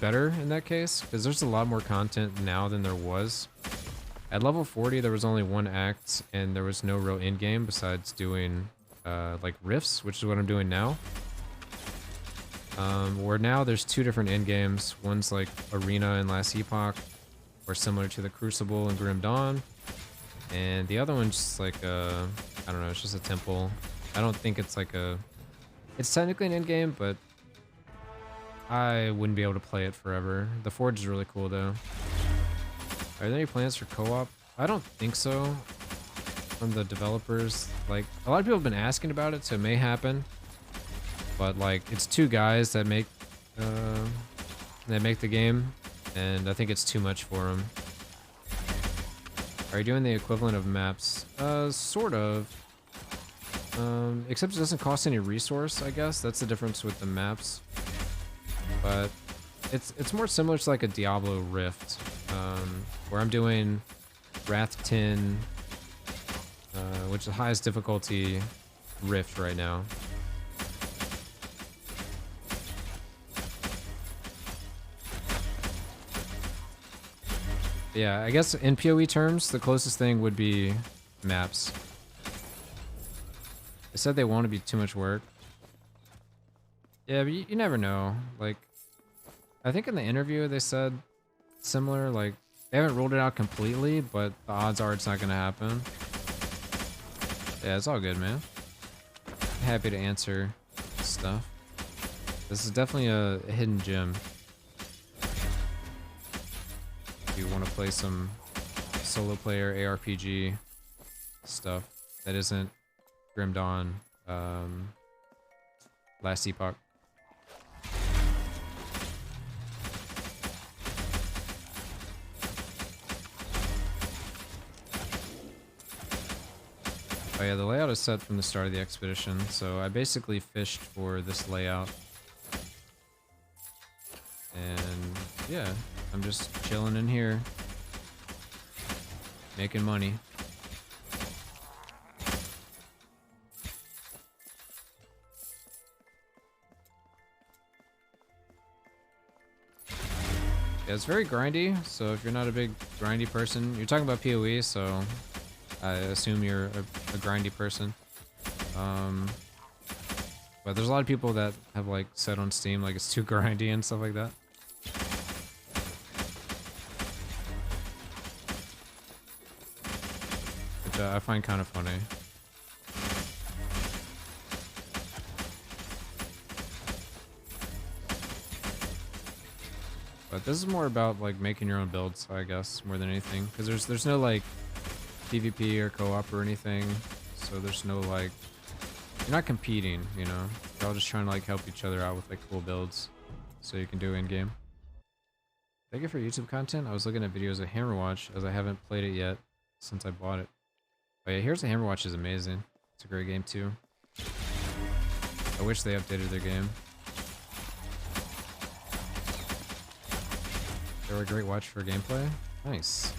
better in that case, because there's a lot more content now than there was. At level 40, there was only 1 act, and there was no real end game besides doing like rifts, which is what I'm doing now. Where now there's 2 different end games. One's like Arena and Last Epoch, or similar to the Crucible and Grim Dawn. And the other one's just like I don't know, it's just a temple. I don't think it's like it's technically an end game, but I wouldn't be able to play it forever. The Forge is really cool though. Are there any plans for co-op? I don't think so. From the developers, like a lot of people have been asking about it, so it may happen. But like, it's 2 guys that make the game, and I think it's too much for them. Are you doing the equivalent of maps? Sort of. Except it doesn't cost any resource, I guess. That's the difference with the maps. But it's more similar to like a Diablo Rift, where I'm doing Wrath 10, which is the highest difficulty Rift right now. Yeah, I guess in PoE terms, the closest thing would be maps. They said they won't be too much work. Yeah, but you never know. Like, I think in the interview they said similar, like, they haven't ruled it out completely, but the odds are it's not gonna happen. Yeah, it's all good, man. Happy to answer stuff. This is definitely a hidden gem. If you want to play some solo player ARPG stuff that isn't Grim Dawn, Last Epoch. Oh yeah, the layout is set from the start of the expedition, so I basically fished for this layout. And yeah, I'm just chilling in here, making money. Yeah, it's very grindy, so if you're not a big grindy person, you're talking about PoE, so I assume you're a grindy person. But there's a lot of people that have like said on Steam like it's too grindy and stuff like that. Which I find kind of funny. But this is more about like making your own builds, I guess, more than anything. Because there's no like PvP or co-op or anything. So there's no like, you're not competing, you know? You're all just trying to like help each other out with like cool builds. So you can do in-game. Thank you for YouTube content. I was looking at videos of Hammerwatch as I haven't played it yet since I bought it. Oh yeah, Here's the Hammerwatch is amazing. It's a great game too. I wish they updated their game. They were a great watch for gameplay. Nice.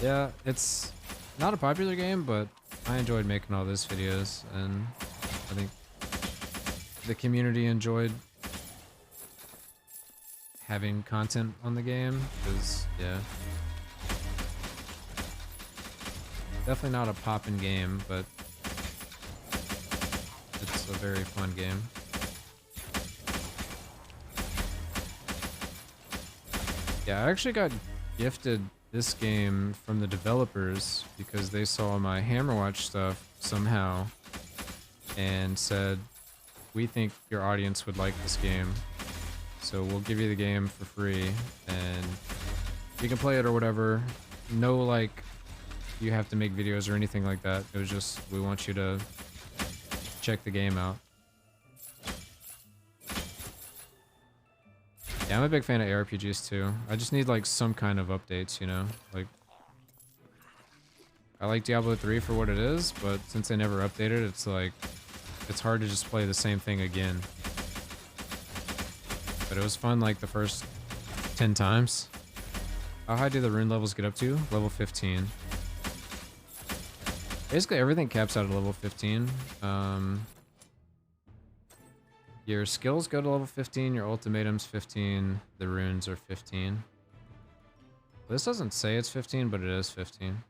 Yeah, it's not a popular game, but I enjoyed making all those videos, and I think the community enjoyed having content on the game, because, yeah. Definitely not a poppin' game, but it's a very fun game. Yeah, I actually got gifted this game from the developers because they saw my Hammerwatch stuff somehow and said, we think your audience would like this game, so we'll give you the game for free and you can play it or whatever. No, like, you have to make videos or anything like that. It was just, we want you to check the game out. Yeah, I'm a big fan of ARPGs too. I just need like some kind of updates, you know? Like, I like Diablo 3 for what it is, but since they never updated, it's like, it's hard to just play the same thing again. But it was fun like the first 10 times. How high do the rune levels get up to? Level 15. Basically everything caps out at level 15. Your skills go to level 15, your ultimatum's 15, the runes are 15. This doesn't say it's 15, but it is 15.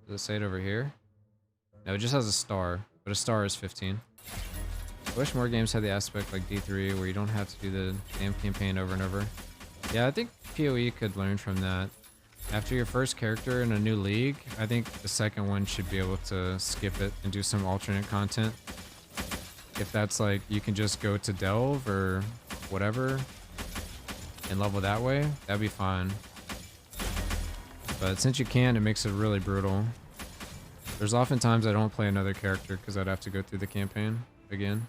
Does it say it over here? No, it just has a star, but a star is 15. I wish more games had the aspect like D3 where you don't have to do the damn campaign over and over. Yeah, I think PoE could learn from that. After your first character in a new league, I think the second one should be able to skip it and do some alternate content. If that's like, you can just go to Delve or whatever and level that way, that'd be fine. But since you can, it makes it really brutal. There's often times I don't play another character because I'd have to go through the campaign again.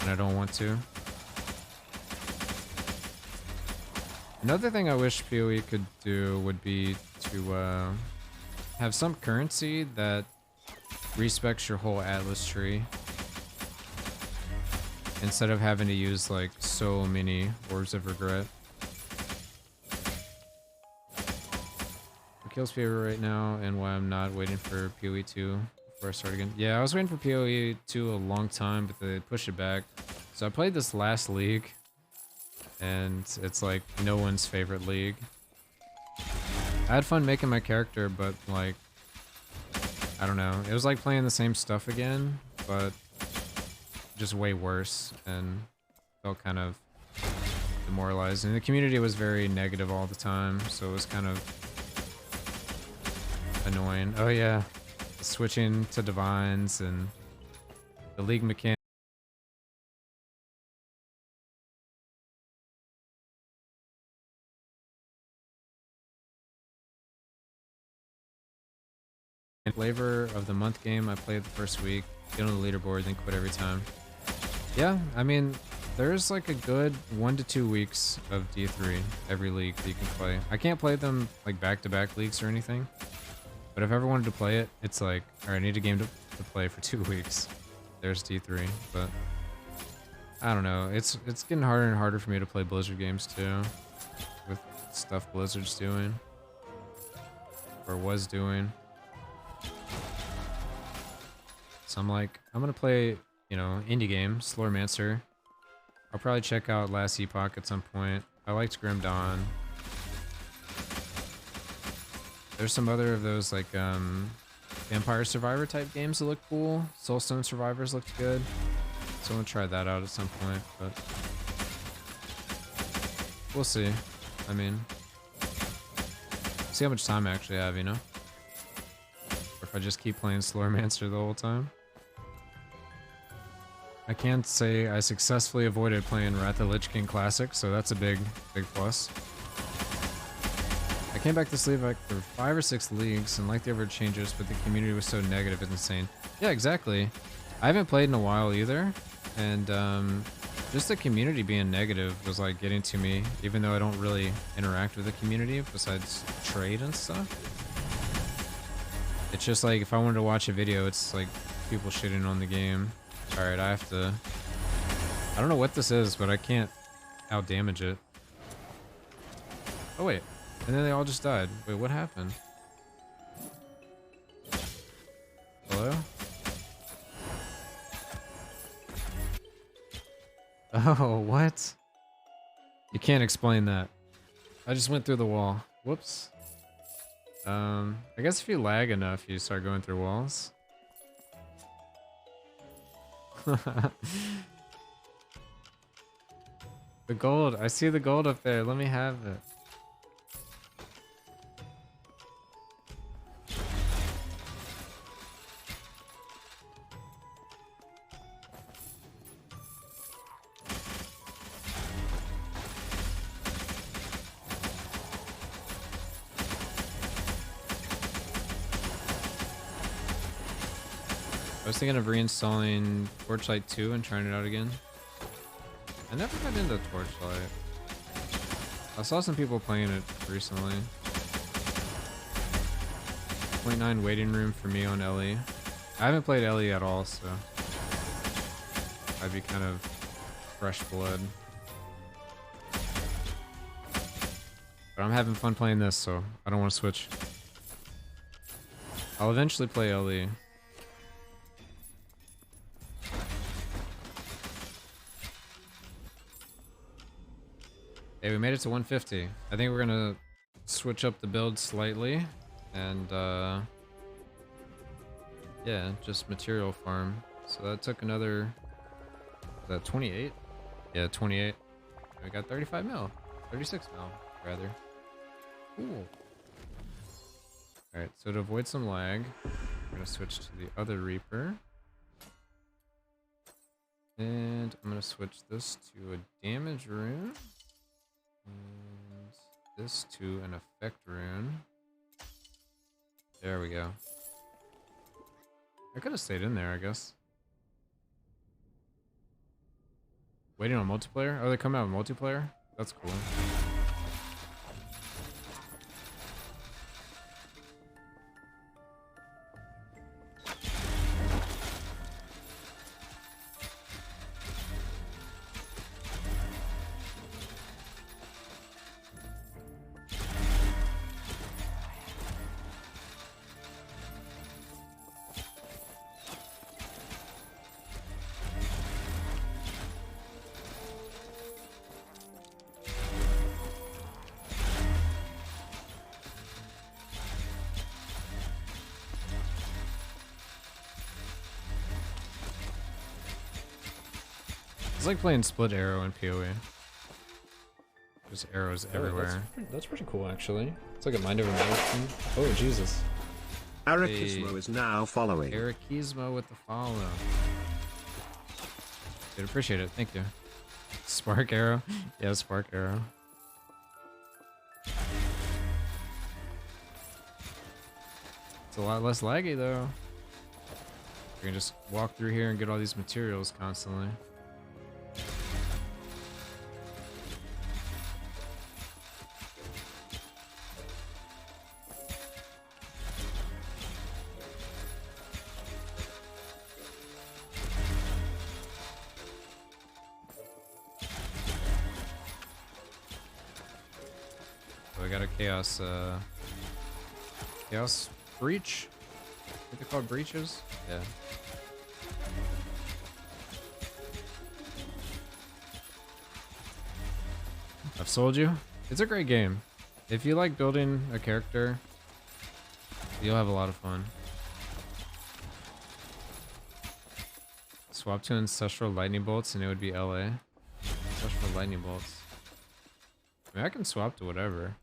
And I don't want to. Another thing I wish PoE could do would be to have some currency that respects your whole Atlas tree. Instead of having to use like so many Orbs of Regret. What kills PoE right now and why I'm not waiting for PoE 2 before I start again. Yeah, I was waiting for PoE 2 a long time, but they pushed it back. So I played this last league. And it's like no one's favorite league. I had fun making my character, but like, I don't know. It was like playing the same stuff again, but just way worse, and felt kind of demoralizing. The community was very negative all the time, so it was kind of annoying. Oh yeah, switching to divines and the league mechanics. Flavor of the month game I played the first week, get on the leaderboard, then quit every time. Yeah, I mean, there's like a good 1 to 2 weeks of D3 every league that you can play. I can't play them like back-to-back leagues or anything, but if I ever wanted to play it, it's like, alright, I need a game to play for 2 weeks. There's D3, but I don't know. It's getting harder and harder for me to play Blizzard games too, with stuff Blizzard's doing, or was doing. So I'm like, I'm gonna play, you know, indie game, Slormancer. I'll probably check out Last Epoch at some point. I liked Grim Dawn. There's some other of those like Vampire Survivor type games that look cool. Soulstone Survivors looked good. So I'm gonna try that out at some point, but we'll see. I mean, see how much time I actually have, you know? Or if I just keep playing Slormancer the whole time. I can't say I successfully avoided playing Wrath of Lich King Classic, so that's a big plus. I came back to sleep after 5 or 6 leagues and liked the ever changes, but the community was so negative and insane. Yeah, exactly. I haven't played in a while either, and just the community being negative was like getting to me, even though I don't really interact with the community besides trade and stuff. It's just like if I wanted to watch a video, it's like people shitting on the game. Alright, I have to... I don't know what this is, but I can't out-damage it. Oh wait, and then they all just died. Wait, what happened? Hello? Oh, what? You can't explain that. I just went through the wall. Whoops. I guess if you lag enough, you start going through walls. The gold. I see the gold up there. Let me have it. I was thinking of reinstalling Torchlight 2 and trying it out again. I never got into Torchlight. I saw some people playing it recently. 0.9 waiting room for me on Ellie. I haven't played Ellie at all, so I'd be kind of fresh blood. But I'm having fun playing this, so I don't want to switch. I'll eventually play Ellie. Hey, we made it to 150. I think we're gonna switch up the build slightly and yeah, just material farm. So that took another, was that 28? Yeah, 28. We got 35 mil. 36 mil, rather. Cool. Alright, so to avoid some lag, we're gonna switch to the other Reaper. And I'm gonna switch this to a damage rune. And this to an effect rune. There we go. I could have stayed in there, I guess. Waiting on multiplayer? Oh, they come out with multiplayer? That's cool. It's like playing split arrow in PoE. There's arrows everywhere. That's pretty cool, actually. It's like a mind over matter thing. Oh, Jesus. Arakismo is now following. Arakismo with the follow. Dude, appreciate it. Thank you. Spark arrow? Yeah, spark arrow. It's a lot less laggy, though. You can just walk through here and get all these materials constantly. We got a chaos breach. What they called breaches? Yeah. I've sold you. It's a great game. If you like building a character, you'll have a lot of fun. Swap to Ancestral Lightning Bolts and it would be LA. Ancestral Lightning Bolts. I mean, I can swap to whatever.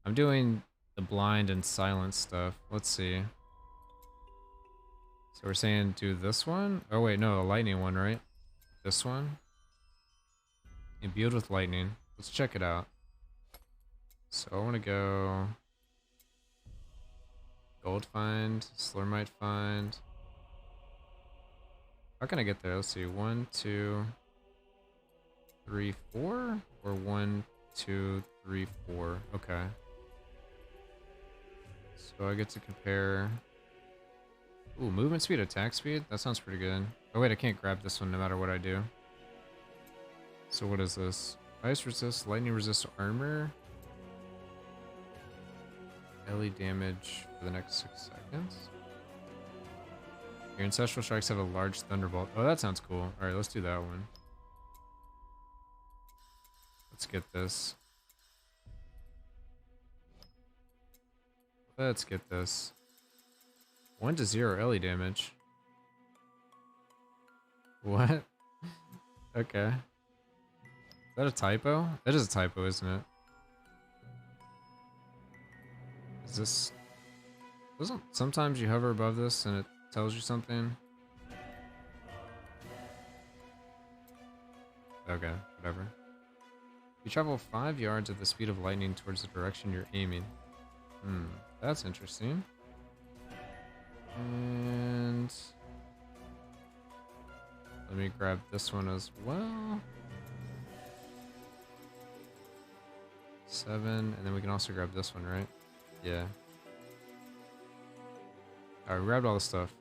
I'm doing the blind and silent stuff. Let's see. So we're saying do this one? Oh wait, no, the lightning one, right? this one. Imbued with lightning. Let's check it out. So I want to go gold find, slurmite find. How can I get there? Let's see. 1, 2, 3, 4, or 1, 2, 3, 4. Okay. So I get to compare. Ooh, movement speed, attack speed. That sounds pretty good. Oh wait, I can't grab this one no matter what I do. So what is this? Ice resist, lightning resist armor. Melee damage for the next 6 seconds. Your ancestral strikes have a large thunderbolt. Oh, that sounds cool. Alright, let's do that one. Let's get this. Let's get this. 1 to 0 Ellie damage. What? Okay. Is that a typo? That is a typo, isn't it? Is this... Doesn't... Sometimes you hover above this and it tells you something? Okay, whatever. You travel 5 yards at the speed of lightning towards the direction you're aiming. That's interesting. And... let me grab this one as well. 7, and then we can also grab this one, right? Yeah. Alright, we grabbed all the stuff.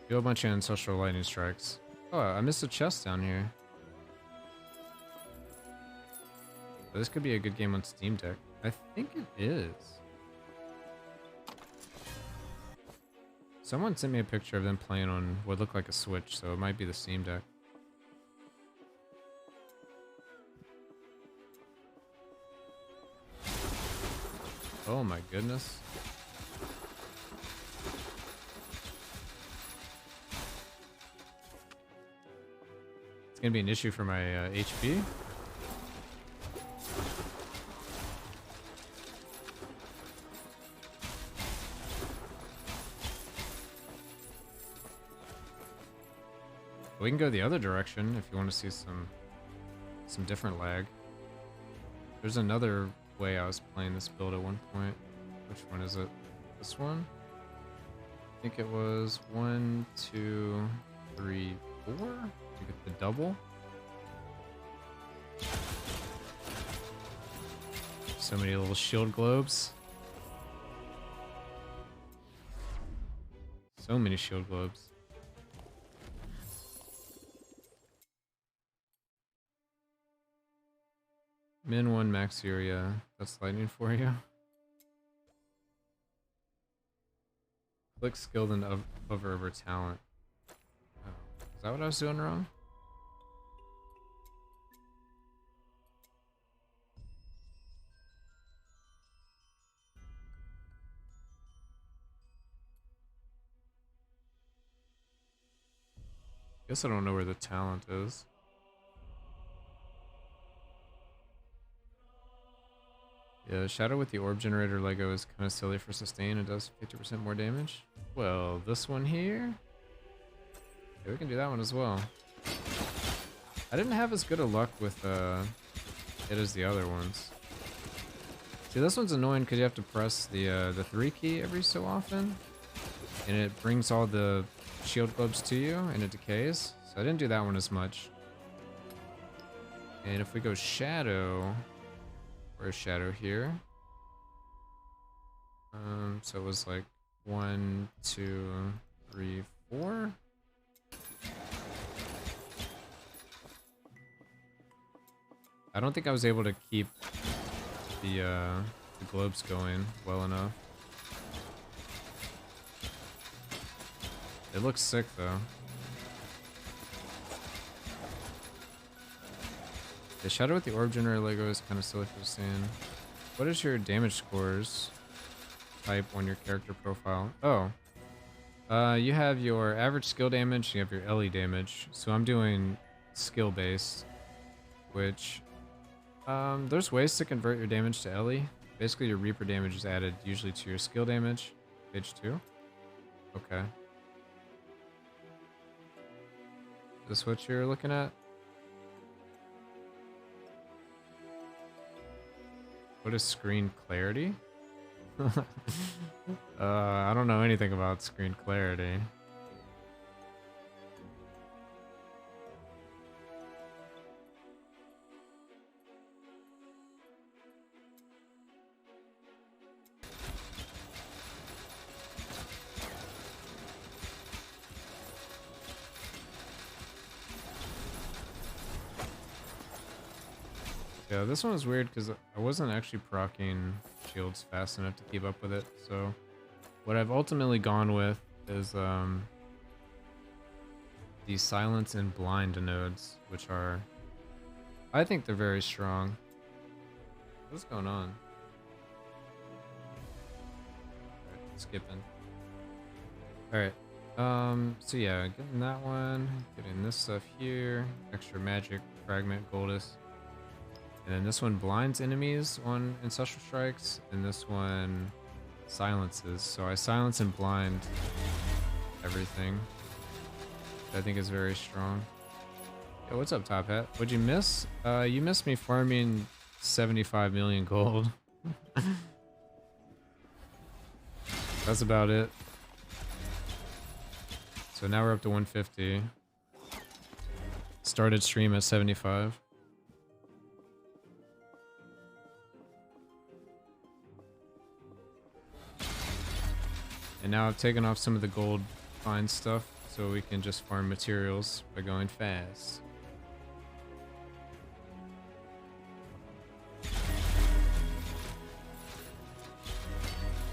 Do a bunch of ancestral lightning strikes. Oh, I missed a chest down here. But this could be a good game on Steam Deck. I think it is. Someone sent me a picture of them playing on what looked like a Switch, so it might be the Steam Deck. Oh my goodness. It's gonna be an issue for my HP. We can go the other direction if you want to see some different lag. There's another way I was playing this build at one point. Which one is it? This one? I think it was 1, 2, 3, 4 to get the double. So many little shield globes. So many shield globes. Min 1 max area. That's lightning for you. Click skill then hover over talent. Oh, is that what I was doing wrong? Guess I don't know where the talent is. Yeah, Shadow with the Orb Generator Lego is kind of silly for sustain. It does 50% more damage. Well, this one here. Yeah, we can do that one as well. I didn't have as good a luck with it as the other ones. See, this one's annoying because you have to press the 3 key every so often. And it brings all the shield globes to you and it decays. So I didn't do that one as much. And if we go Shadow... Where's Shadow here? So it was like 1, 2, 3, 4. I don't think I was able to keep the globes going well enough. It looks sick though. The Shadow with the Orb Generator Lego is kind of silly for saying. What is your damage scores type on your character profile? Oh. You have your average skill damage, you have your LE damage. So I'm doing skill based, which there's ways to convert your damage to LE. Basically your Reaper damage is added usually to your skill damage. Page 2. Okay. Is this what you're looking at? What is screen clarity? I don't know anything about screen clarity. Yeah, this one was weird because I wasn't actually proccing shields fast enough to keep up with it. So what I've ultimately gone with is the silence and blind nodes, which are, I think they're very strong. What's going on? Alright, skipping. Alright. So yeah, getting that one, getting this stuff here, extra magic, fragment, Goldus. And then this one blinds enemies on Ancestral Strikes, and this one silences. So I silence and blind everything. I think is very strong. Yo, what's up, Top Hat? What'd you miss? You missed me farming 75 million gold. That's about it. So now we're up to 150. Started stream at 75. And now I've taken off some of the gold fine stuff so we can just farm materials by going fast.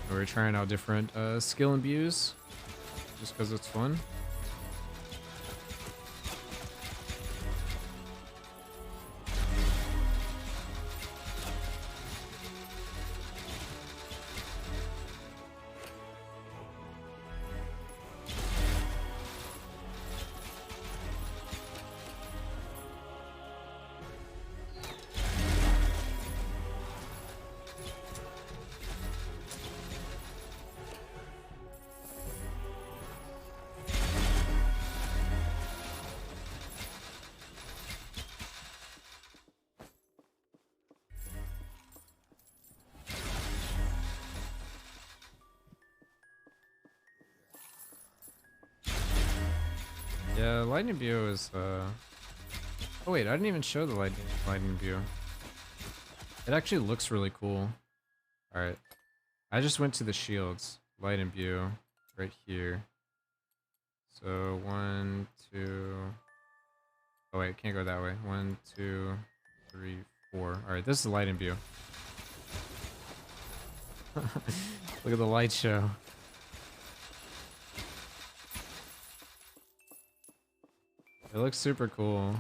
We're trying out different skill imbues just because it's fun. Yeah, lightning view is oh wait, I didn't even show the lightning view. It actually looks really cool. Alright. I just went to the shields. Light and view right here. So 1, 2. Oh wait, can't go that way. 1, 2, 3, 4. Alright, this is light and view. Look at the light show. It looks super cool.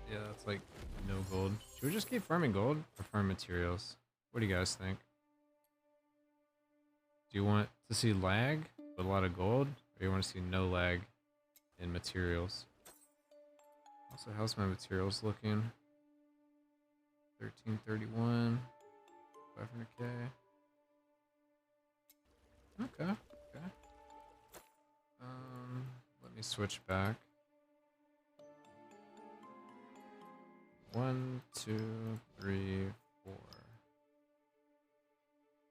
Yeah, that's like no gold. Should we just keep farming gold or farm materials? What do you guys think? Do you want to see lag with a lot of gold, or you want to see no lag in materials? Also, how's my materials looking? 1331, 500k. Okay, okay. Let me switch back. 1, 2, 3, 4.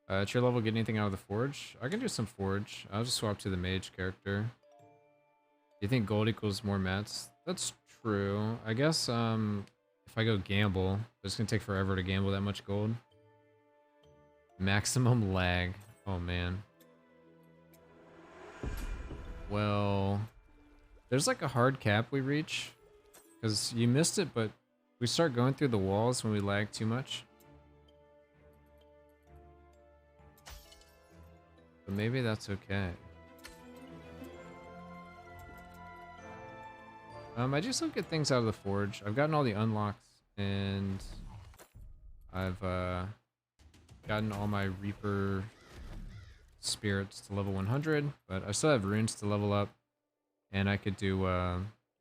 At your level, get anything out of the forge? I can do some forge. I'll just swap to the mage character. Do you think gold equals more mats? That's true. I guess if I go gamble, it's gonna take forever to gamble that much gold. Maximum lag. Oh man. Well, there's like a hard cap we reach. Because you missed it, but we start going through the walls when we lag too much. But maybe that's okay. I do still get things out of the forge. I've gotten all the unlocks, and I've gotten all my Reaper spirits to level 100, but I still have runes to level up, and I could do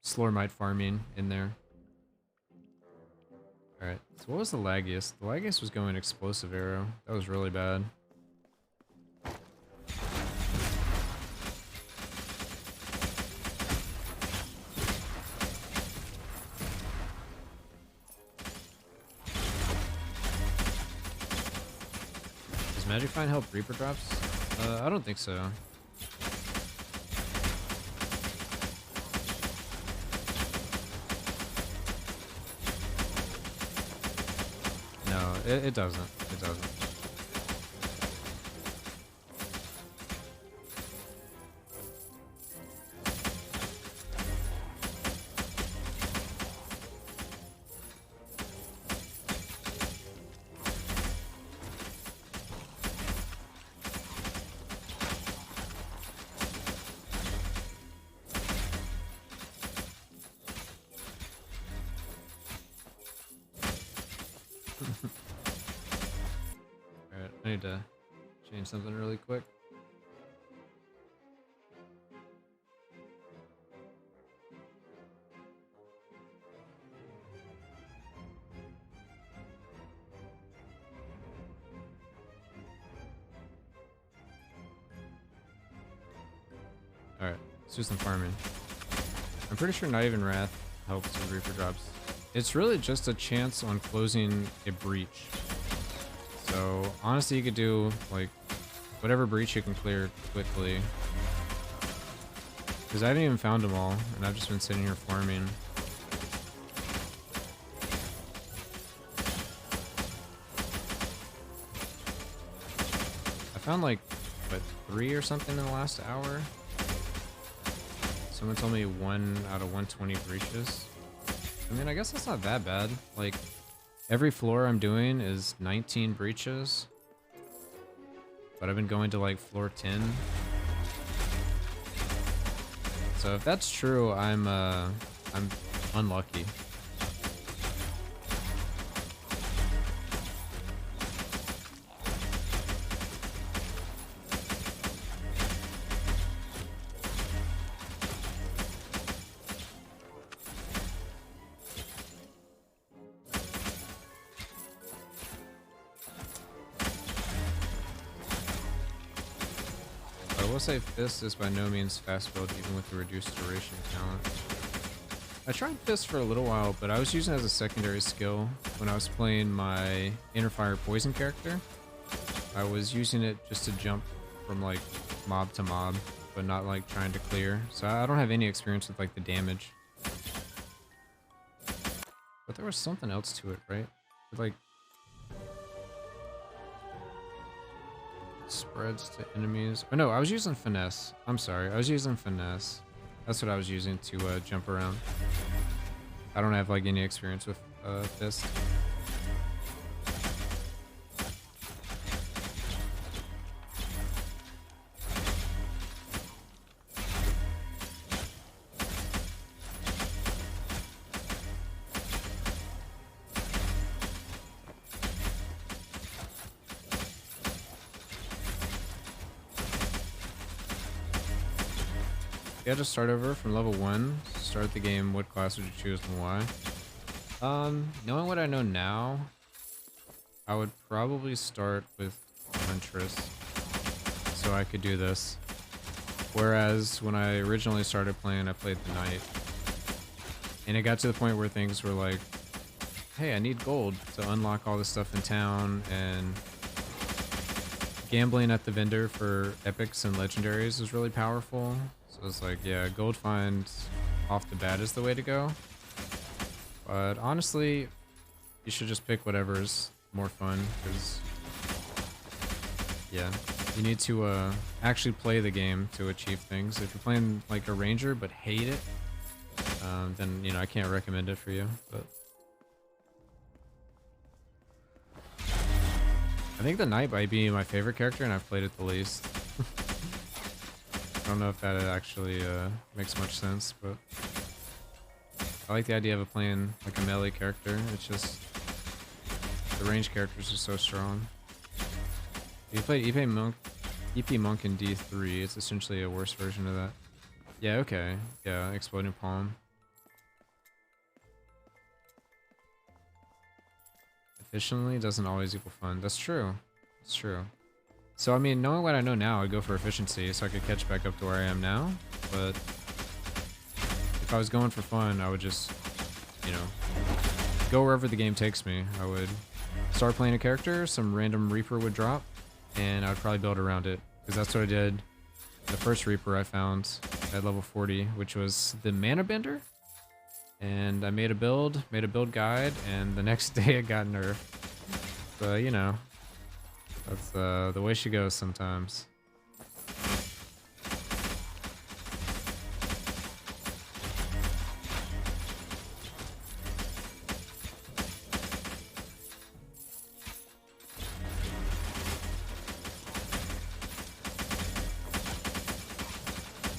Slormite farming in there. Alright, so what was the laggiest? The laggiest was going explosive arrow. That was really bad. Does Magic Find help Reaper drops? I don't think so. No, it doesn't. It doesn't. Alright, I need to change something really quick. Alright, let's do some farming. I'm pretty sure not even Wrath helps with Reaper drops. It's really just a chance on closing a breach. So honestly, you could do like whatever breach you can clear quickly. Because I haven't even found them all, and I've just been sitting here farming. I found like, what, 3 or something in the last hour? Someone told me 1 out of 120 breaches. I mean, I guess that's not that bad. Like, every floor I'm doing is 19 breaches. But I've been going to like floor 10. So if that's true, I'm unlucky. I will say Fist is by no means fast build even with the reduced duration talent. I tried Fist for a little while, but I was using it as a secondary skill when I was playing my Inner Fire Poison character. I was using it just to jump from like mob to mob, but not like trying to clear. So I don't have any experience with like the damage. But there was something else to it, right? It, like spreads to enemies. Oh no, I was using Finesse. I'm sorry, I was using Finesse. That's what I was using to jump around. I don't have like any experience with Fist. Yeah, just start over from level 1. Start the game, what class would you choose and why? Knowing what I know now, I would probably start with Huntress, so I could do this. Whereas when I originally started playing, I played the Knight. And it got to the point where things were like, hey, I need gold to unlock all this stuff in town, and gambling at the vendor for epics and legendaries is really powerful. So it's like, yeah, gold find off the bat is the way to go. But honestly, you should just pick whatever's more fun, because yeah, you need to actually play the game to achieve things. If you're playing like a ranger but hate it, then you know I can't recommend it for you. But I think the Knight might be my favorite character, and I've played it the least. I don't know if that actually makes much sense, but I like the idea of playing like a melee character. It's just the range characters are so strong. You play EP Monk in D3. It's essentially a worse version of that. Yeah, okay. Yeah, Exploding Palm. Efficiently doesn't always equal fun. That's true. That's true. So, I mean, knowing what I know now, I'd go for efficiency so I could catch back up to where I am now. But if I was going for fun, I would just, you know, go wherever the game takes me. I would start playing a character, some random Reaper would drop, and I would probably build around it. Because that's what I did. The first Reaper I found at level 40, which was the Mana Bender. And I made a build guide, and the next day it got nerfed. So, you know, that's the way she goes sometimes.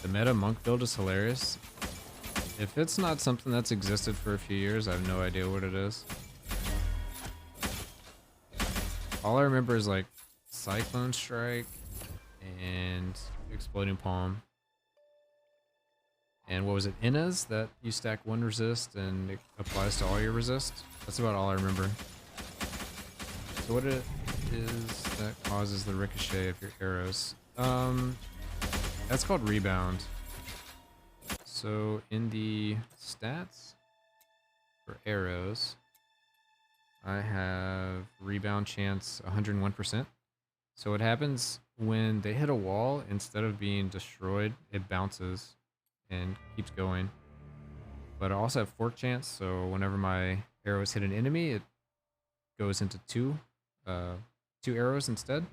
The meta monk build is hilarious. If it's not something that's existed for a few years, I have no idea what it is. All I remember is like Cyclone Strike and Exploding Palm. And what was it? Innas, that you stack one resist and it applies to all your resist. That's about all I remember. So what it is that causes the ricochet of your arrows? That's called rebound. So in the stats for arrows, I have rebound chance 101%. So what happens when they hit a wall, instead of being destroyed, it bounces and keeps going. But I also have fork chance, so whenever my arrows hit an enemy, it goes into two arrows instead.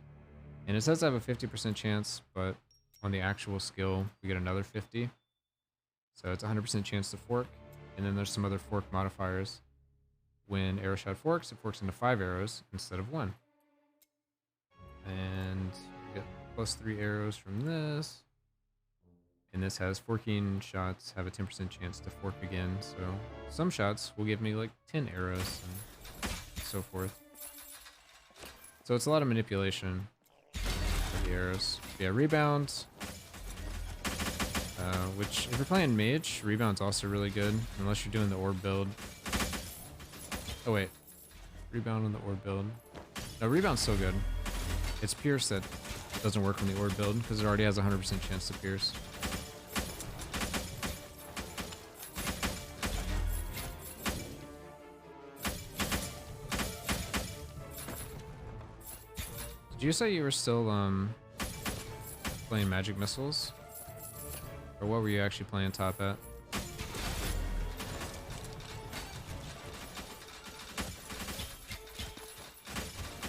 And it says I have a 50% chance, but on the actual skill, we get another 50. So it's a 100% chance to fork, and then there's some other fork modifiers. When arrow shot forks, it forks into 5 arrows instead of 1. And you get +3 arrows from this. And this has forking shots have a 10% chance to fork again, so some shots will give me like 10 arrows and so forth. So it's a lot of manipulation of the arrows. Yeah, rebound. Which, if you're playing mage, rebound's also really good, unless you're doing the orb build. Oh wait, rebound on the orb build. No, rebound's so good. It's pierce that doesn't work on the orb build, because it already has a 100% chance to pierce. Did you say you were still, playing magic missiles? Or what were you actually playing top at?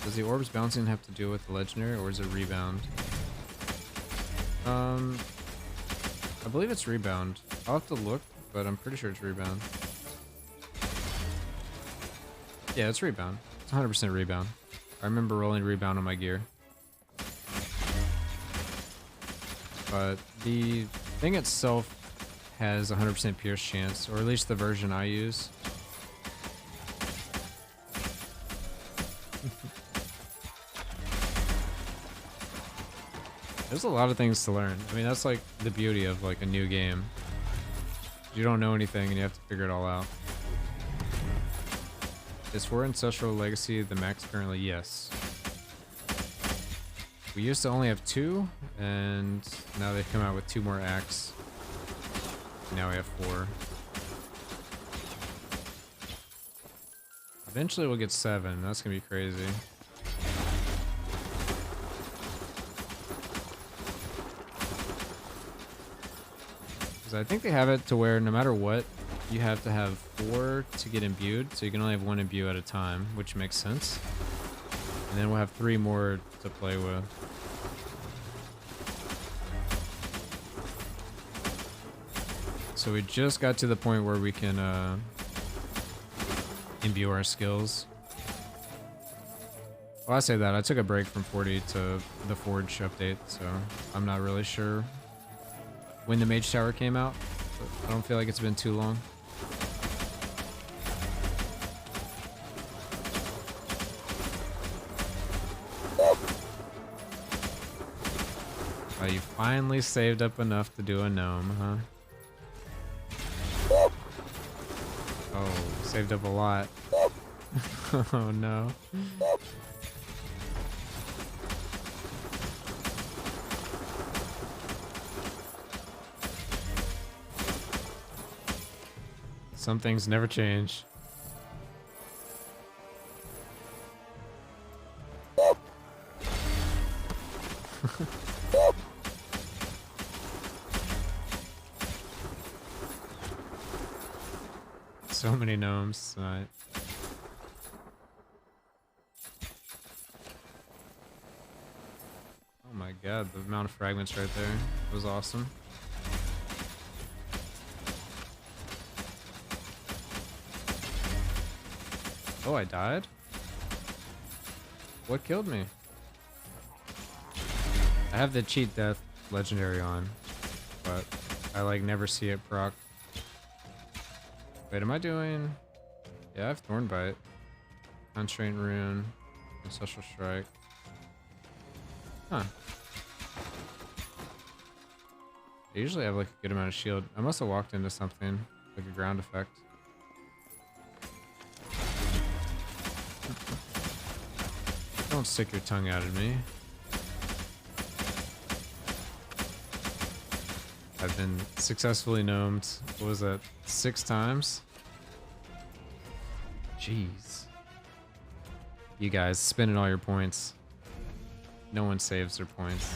Does the orbs bouncing have to do with the legendary, or is it rebound? I believe it's rebound. I'll have to look, but I'm pretty sure it's rebound. Yeah, it's rebound. It's 100% rebound. I remember rolling rebound on my gear. But the thing itself has 100% pierce chance, or at least the version I use. There's a lot of things to learn. I mean, that's like the beauty of like a new game. You don't know anything and you have to figure it all out. Is 4 Ancestral Legacy the max currently? Yes. We used to only have 2, and now they've come out with 2 more acts. Now we have 4. Eventually we'll get 7. That's gonna be crazy. Because I think they have it to where no matter what, you have to have 4 to get imbued, so you can only have 1 imbue at a time, which makes sense. And then we'll have 3 more to play with. So we just got to the point where we can imbue our skills. Well, I say that. I took a break from 40 to the Forge update, so I'm not really sure when the Mage Tower came out. But I don't feel like it's been too long. Oh, you finally saved up enough to do a gnome, huh? Oh, saved up a lot. Oh no. Some things never change. So many gnomes tonight. Oh my god, the amount of fragments right there was awesome. Oh, I died? What killed me? I have the cheat death legendary on, but I like never see it proc. Wait, am I doing... Yeah, I have Thornbite. Constraint Rune. Ancestral Strike. Huh. I usually have like a good amount of shield. I must have walked into something, like a ground effect. Don't stick your tongue out at me. I've been successfully gnomed, what was that, 6 times? Jeez. You guys spending all your points. No one saves their points.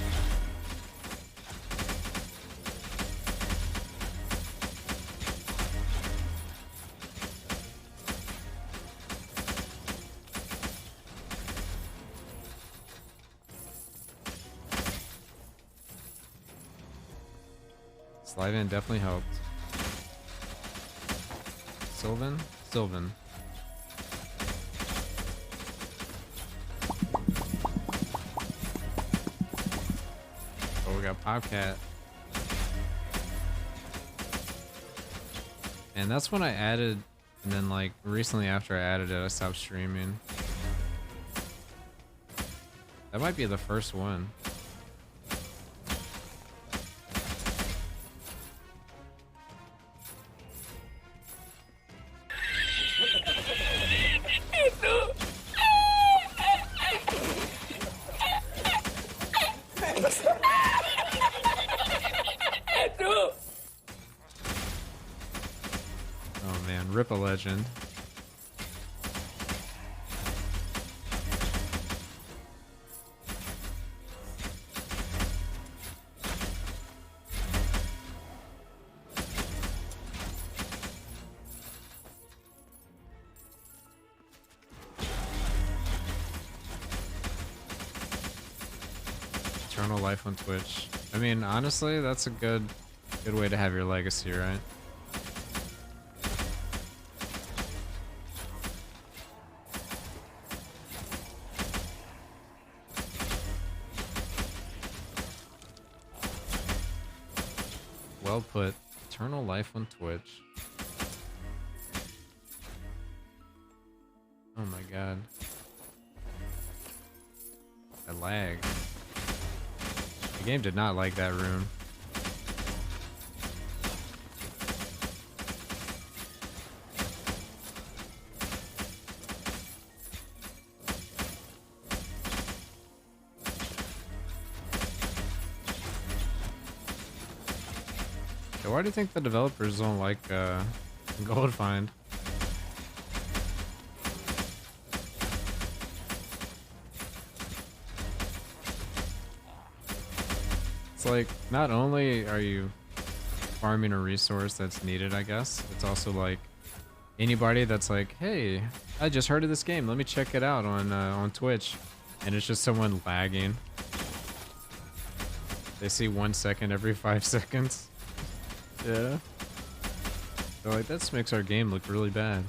Slyvan definitely helped. Sylvan? Sylvan. Oh, we got Popcat. And that's when I added, and then like recently after I added it, I stopped streaming. That might be the first one. Oh man, rip a legend. Eternal life on Twitch. I mean, honestly, that's a good way to have your legacy, right? Well put. Eternal life on Twitch. Oh my god. I lag. The game did not like that rune. So why do you think the developers don't like Goldfind? It's like, not only are you farming a resource that's needed, I guess, it's also like anybody that's like, hey, I just heard of this game, let me check it out on Twitch, and it's just someone lagging. They see 1 second every 5 seconds. Yeah. They're like, this makes our game look really bad.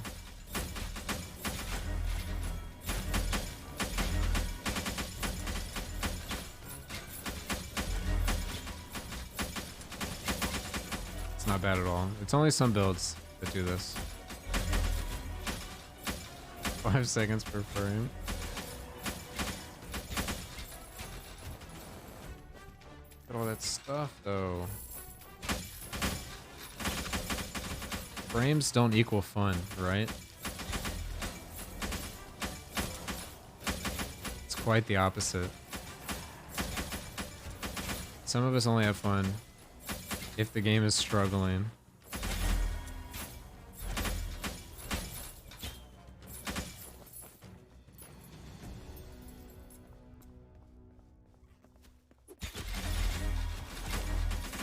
It's not bad at all. It's only some builds that do this. 5 seconds per frame. Look at all that stuff, though. Frames don't equal fun, right? It's quite the opposite. Some of us only have fun if the game is struggling.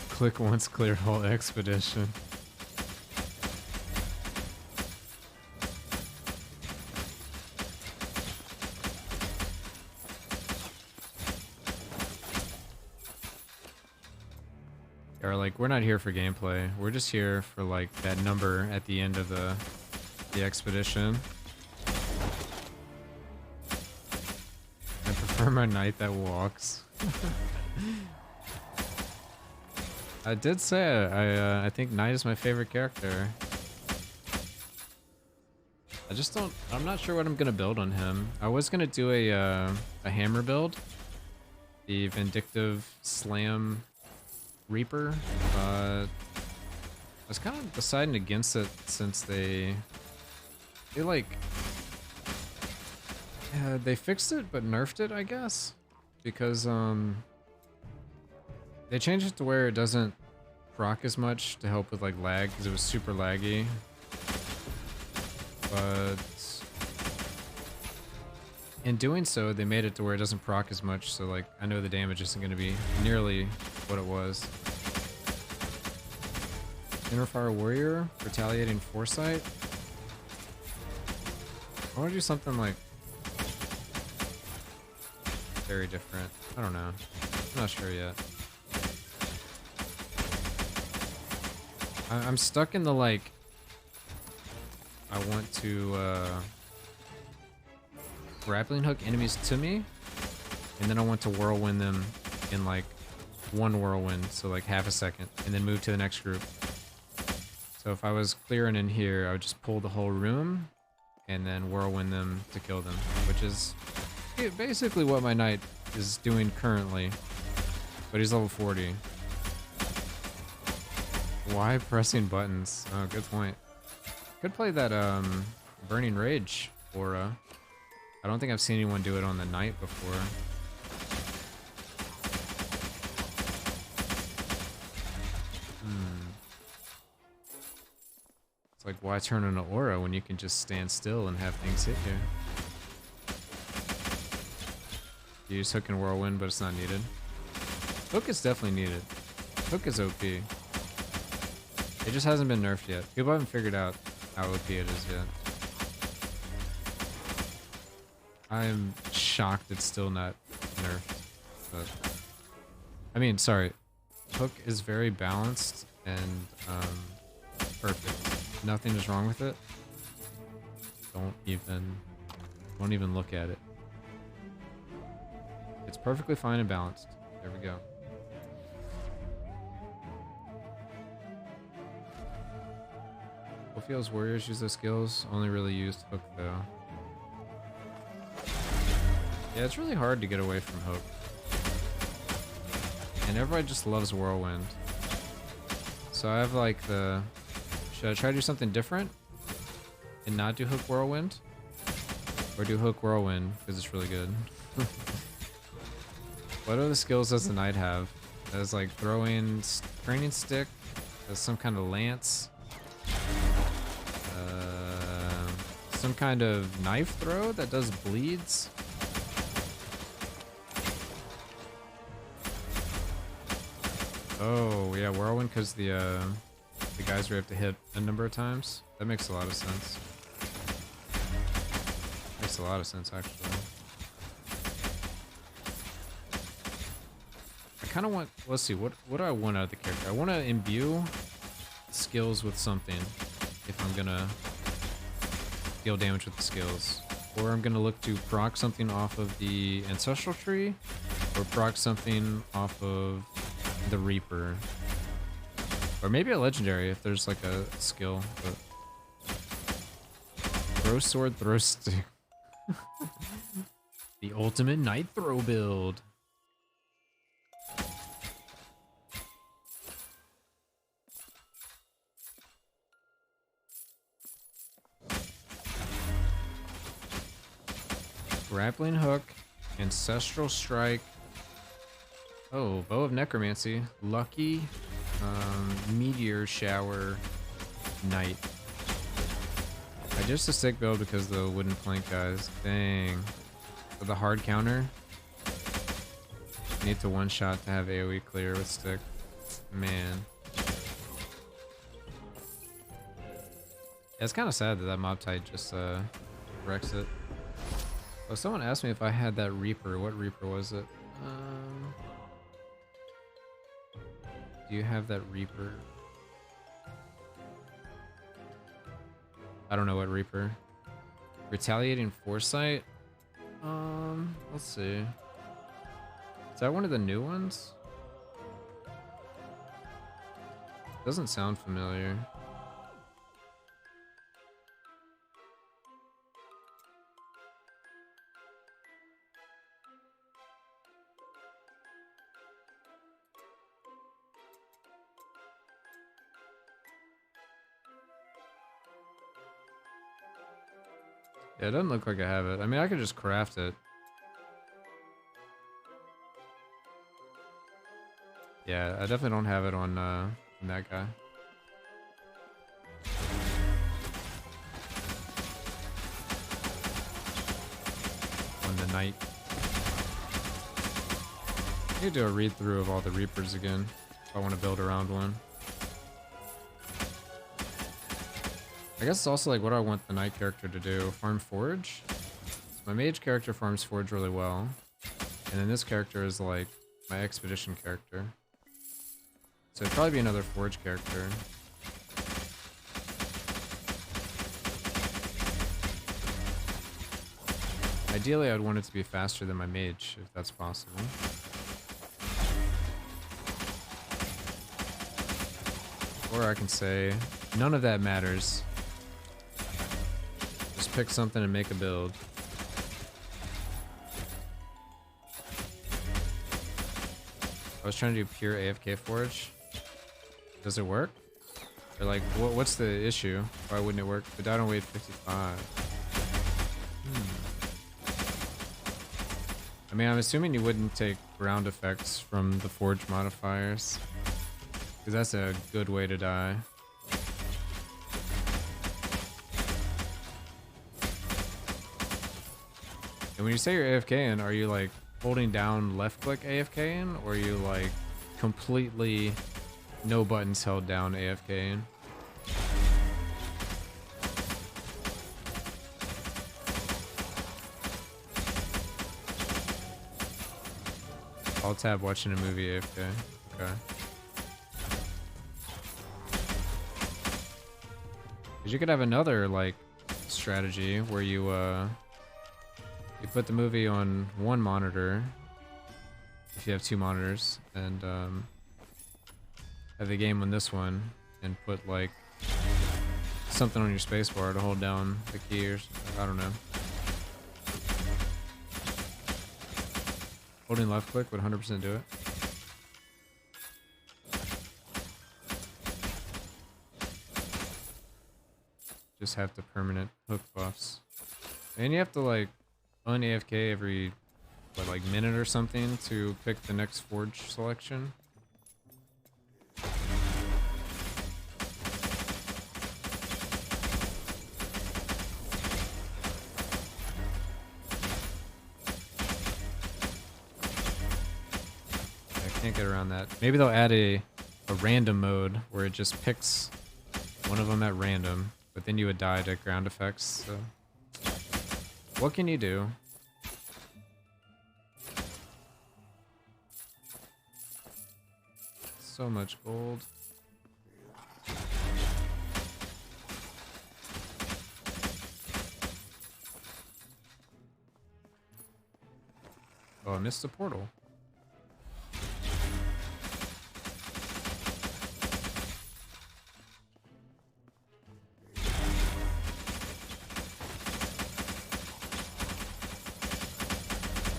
Click once, clear whole expedition. Or like, we're not here for gameplay. We're just here for like that number at the end of the expedition. I prefer my knight that walks. I did say I think knight is my favorite character. I just don't. I'm not sure what I'm gonna build on him. I was gonna do a hammer build, the Vindictive Slam Reaper. I was kind of deciding against it since they like they fixed it but nerfed it, I guess, because they changed it to where it doesn't proc as much to help with like lag, because it was super laggy. But in doing so, they made it to where it doesn't proc as much, so like I know the damage isn't going to be nearly what it was. Innerfire Warrior, Retaliating Foresight. I want to do something like very different. I don't know. I'm not sure yet. I'm stuck in the like, I want to grappling hook enemies to me, and then I want to whirlwind them in like one whirlwind, so like half a second, and then move to the next group. So if I was clearing in here, I would just pull the whole room and then whirlwind them to kill them, which is basically what my knight is doing currently, but he's level 40. Why pressing buttons? Oh, good point. Could play that Burning Rage aura. I don't think I've seen anyone do it on the knight before. It's like, why turn on an aura when you can just stand still and have things hit you? You use Hook and Whirlwind, but it's not needed. Hook is definitely needed. Hook is OP. It just hasn't been nerfed yet. People haven't figured out how OP it is yet. I'm shocked it's still not nerfed. But I mean, sorry. Hook is very balanced and perfect. Nothing is wrong with it. Don't even look at it. It's perfectly fine and balanced. There we go. Ophiel's warriors use their skills, only really used Hook though. Yeah, it's really hard to get away from Hook. And everybody just loves Whirlwind. So I have like the... Should I try to do something different? And not do Hook Whirlwind? Or do Hook Whirlwind, because it's really good. What other skills does the knight have? Has like throwing, training stick, has some kind of lance. Some kind of knife throw that does bleeds. Oh yeah, Whirlwind because the guys we have to hit a number of times. That makes a lot of sense. Makes a lot of sense actually. I kind of want. Let's see. What do I want out of the character? I want to imbue skills with something. If I'm gonna deal damage with the skills, or I'm gonna look to proc something off of the ancestral tree, or proc something off of the Reaper, or maybe a legendary if there's like a skill. But throw sword, throw stick. The ultimate knight throw build. Grappling hook, ancestral strike. Oh, bow of necromancy, lucky, meteor shower, knight. Just a sick build because the wooden plank guys. Dang. For the hard counter, need to one shot to have AoE clear with stick. Man. Yeah, it's kind of sad that that mob type just wrecks it. Oh, someone asked me if I had that Reaper. What Reaper was it? Do you have that Reaper? I don't know what Reaper. Retaliating Foresight? Let's see. Is that one of the new ones? Doesn't sound familiar. Yeah, it doesn't look like I have it. I mean, I could just craft it. Yeah, I definitely don't have it on that guy. On the knight. I need to do a read through of all the Reapers again if I want to build around one. I guess it's also like what I want the knight character to do. Farm forge? So my mage character farms forge really well. And then this character is like my expedition character. So it'd probably be another forge character. Ideally, I'd want it to be faster than my mage, if that's possible. Or I can say, none of that matters. Just pick something and make a build. I was trying to do pure AFK forge. Does it work? Or like, what's the issue? Why wouldn't it work? The died on weight 55. I mean, I'm assuming you wouldn't take ground effects from the forge modifiers. Because that's a good way to die. And when you say you're AFKing, are you like holding down left click AFKing? Or are you like completely no buttons held down AFKing? Alt tab watching a movie AFK. Okay. Cause you could have another like strategy where you put the movie on one monitor if you have two monitors and have the game on this one and put like something on your spacebar to hold down the key or something. I don't know. Holding left click would 100% do it. Just have the permanent hook buffs. And you have to like un-AFK every, what, like minute or something to pick the next forge selection. Can't get around that. Maybe they'll add a random mode where it just picks one of them at random, but then you would die to ground effects. So what can you do? So much gold. Oh, I missed the portal.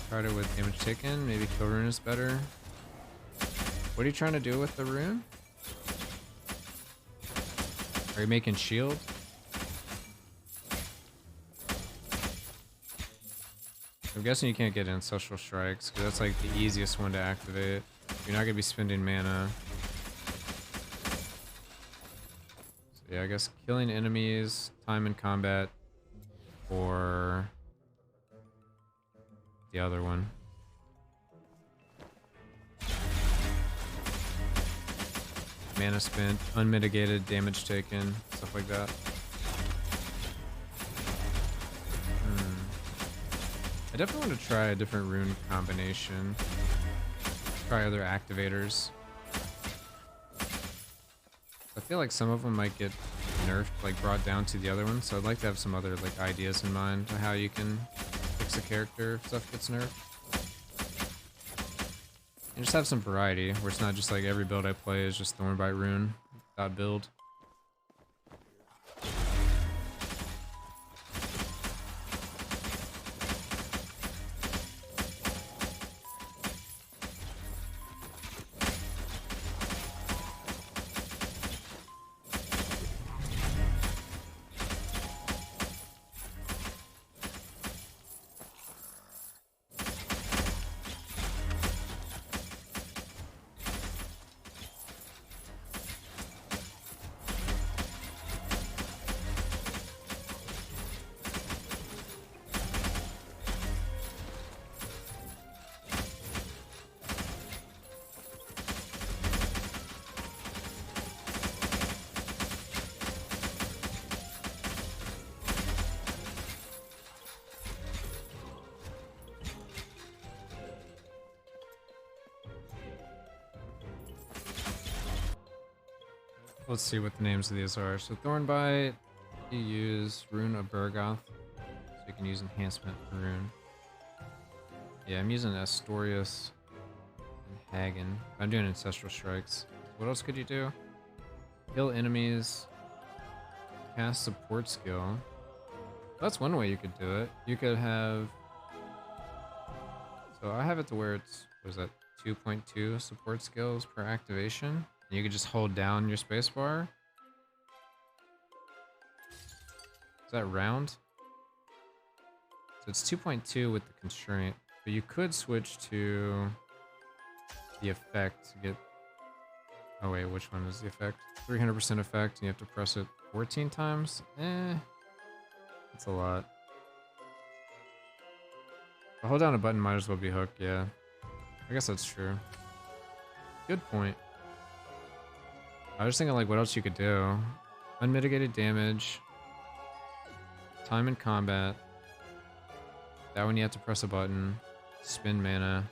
Started with damage taken, maybe kill rune is better. What are you trying to do with the rune? Are you making shield? I'm guessing you can't get Ancestral Strikes, because that's like the easiest one to activate. You're not going to be spending mana. So yeah, I guess killing enemies, time in combat, or the other one. Mana spent, unmitigated damage taken, stuff like that. I definitely want to try a different rune combination. Try other activators. I feel like some of them might get nerfed, like brought down to the other ones, so I'd like to have some other like ideas in mind on how you can fix a character if stuff gets nerfed. And just have some variety, where it's not just like every build I play is just Thornbite Rune build. Let's see what the names of these are. So Thornbite, you use Rune of Bergoth, so you can use enhancement for Rune. Yeah, I'm using Astorius and Hagen. I'm doing Ancestral Strikes. What else could you do? Kill enemies, cast support skill. That's one way you could do it. You could have... So I have it to where it's, what is that, 2.2 support skills per activation. And you can just hold down your spacebar. Is that round? So it's 2.2 with the constraint, but you could switch to the effect to get... Oh wait, which one is the effect? 300% effect, and you have to press it 14 times? That's a lot. But hold down a button might as well be hooked, yeah. I guess that's true. Good point. I was thinking like what else you could do. Unmitigated damage. Time in combat. That one you have to press a button. Spend mana.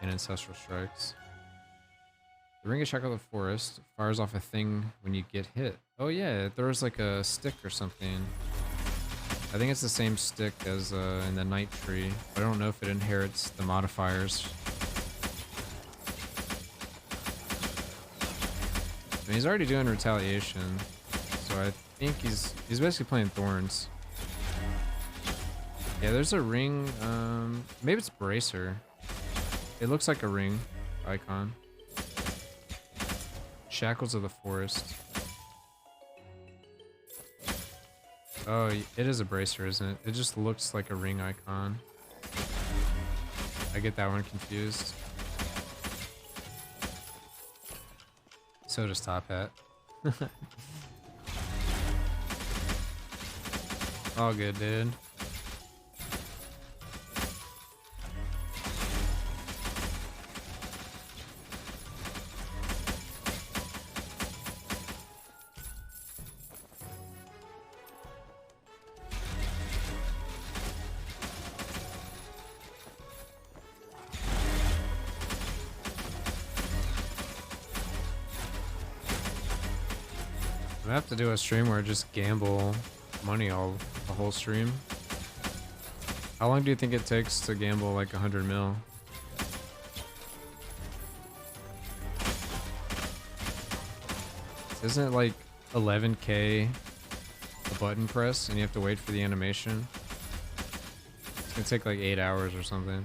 And Ancestral Strikes. The Ring of Shackle of the Forest fires off a thing when you get hit. Oh yeah, it throws like a stick or something. I think it's the same stick as in the Night Tree, but I don't know if it inherits the modifiers. I mean, he's already doing Retaliation, so I think he's basically playing Thorns. Yeah, there's a ring, maybe it's Bracer. It looks like a ring icon. Shackles of the Forest. Oh, it is a Bracer, isn't it? It just looks like a ring icon. I get that one confused. So does Top Hat. All good, dude. I have to do a stream where I just gamble money the whole stream. How long do you think it takes to gamble like 100 mil? Isn't it like 11k a button press and you have to wait for the animation? It's gonna take like 8 hours or something.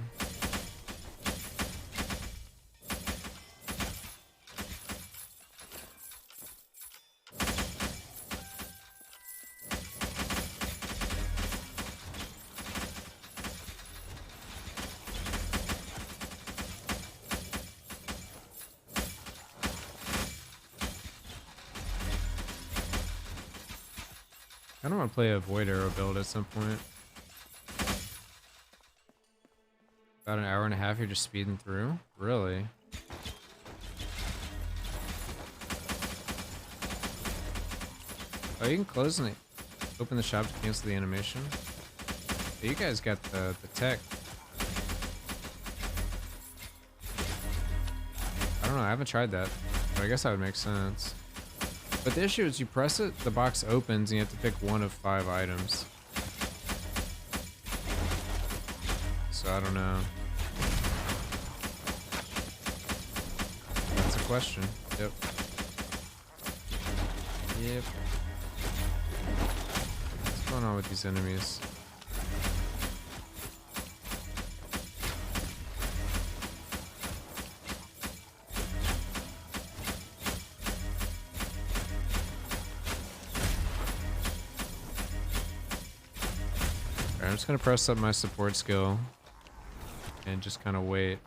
I don't want to play a Void Arrow build at some point. About an hour and a half, you're just speeding through? Really? Oh, you can close and open the shop to cancel the animation. Yeah, you guys got the tech. I don't know, I haven't tried that. But I guess that would make sense. But the issue is you press it, the box opens, and you have to pick one of 5 items. So I don't know. That's a question. Yep. Yep. What's going on with these enemies? Alright, I'm just gonna press up my support skill and just kind of wait.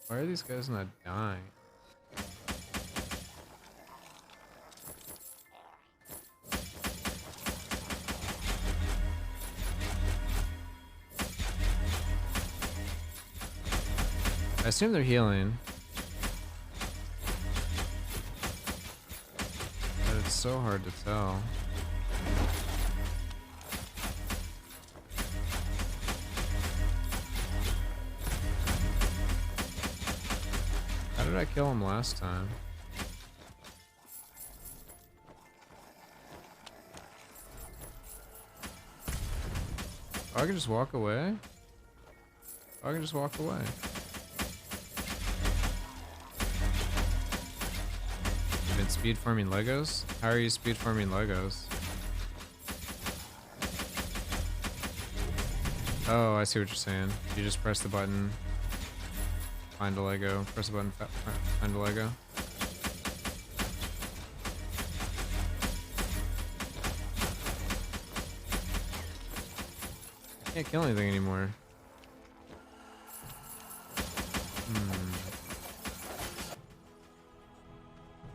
Why are these guys not dying? I assume they're healing. But it's so hard to tell. How did I kill him last time? Oh, I can just walk away? Oh, I can just walk away. You've been speed farming Legos? How are you speed farming Legos? Oh, I see what you're saying. You just press the button, find a Lego, press the button, find a Lego. I can't kill anything anymore.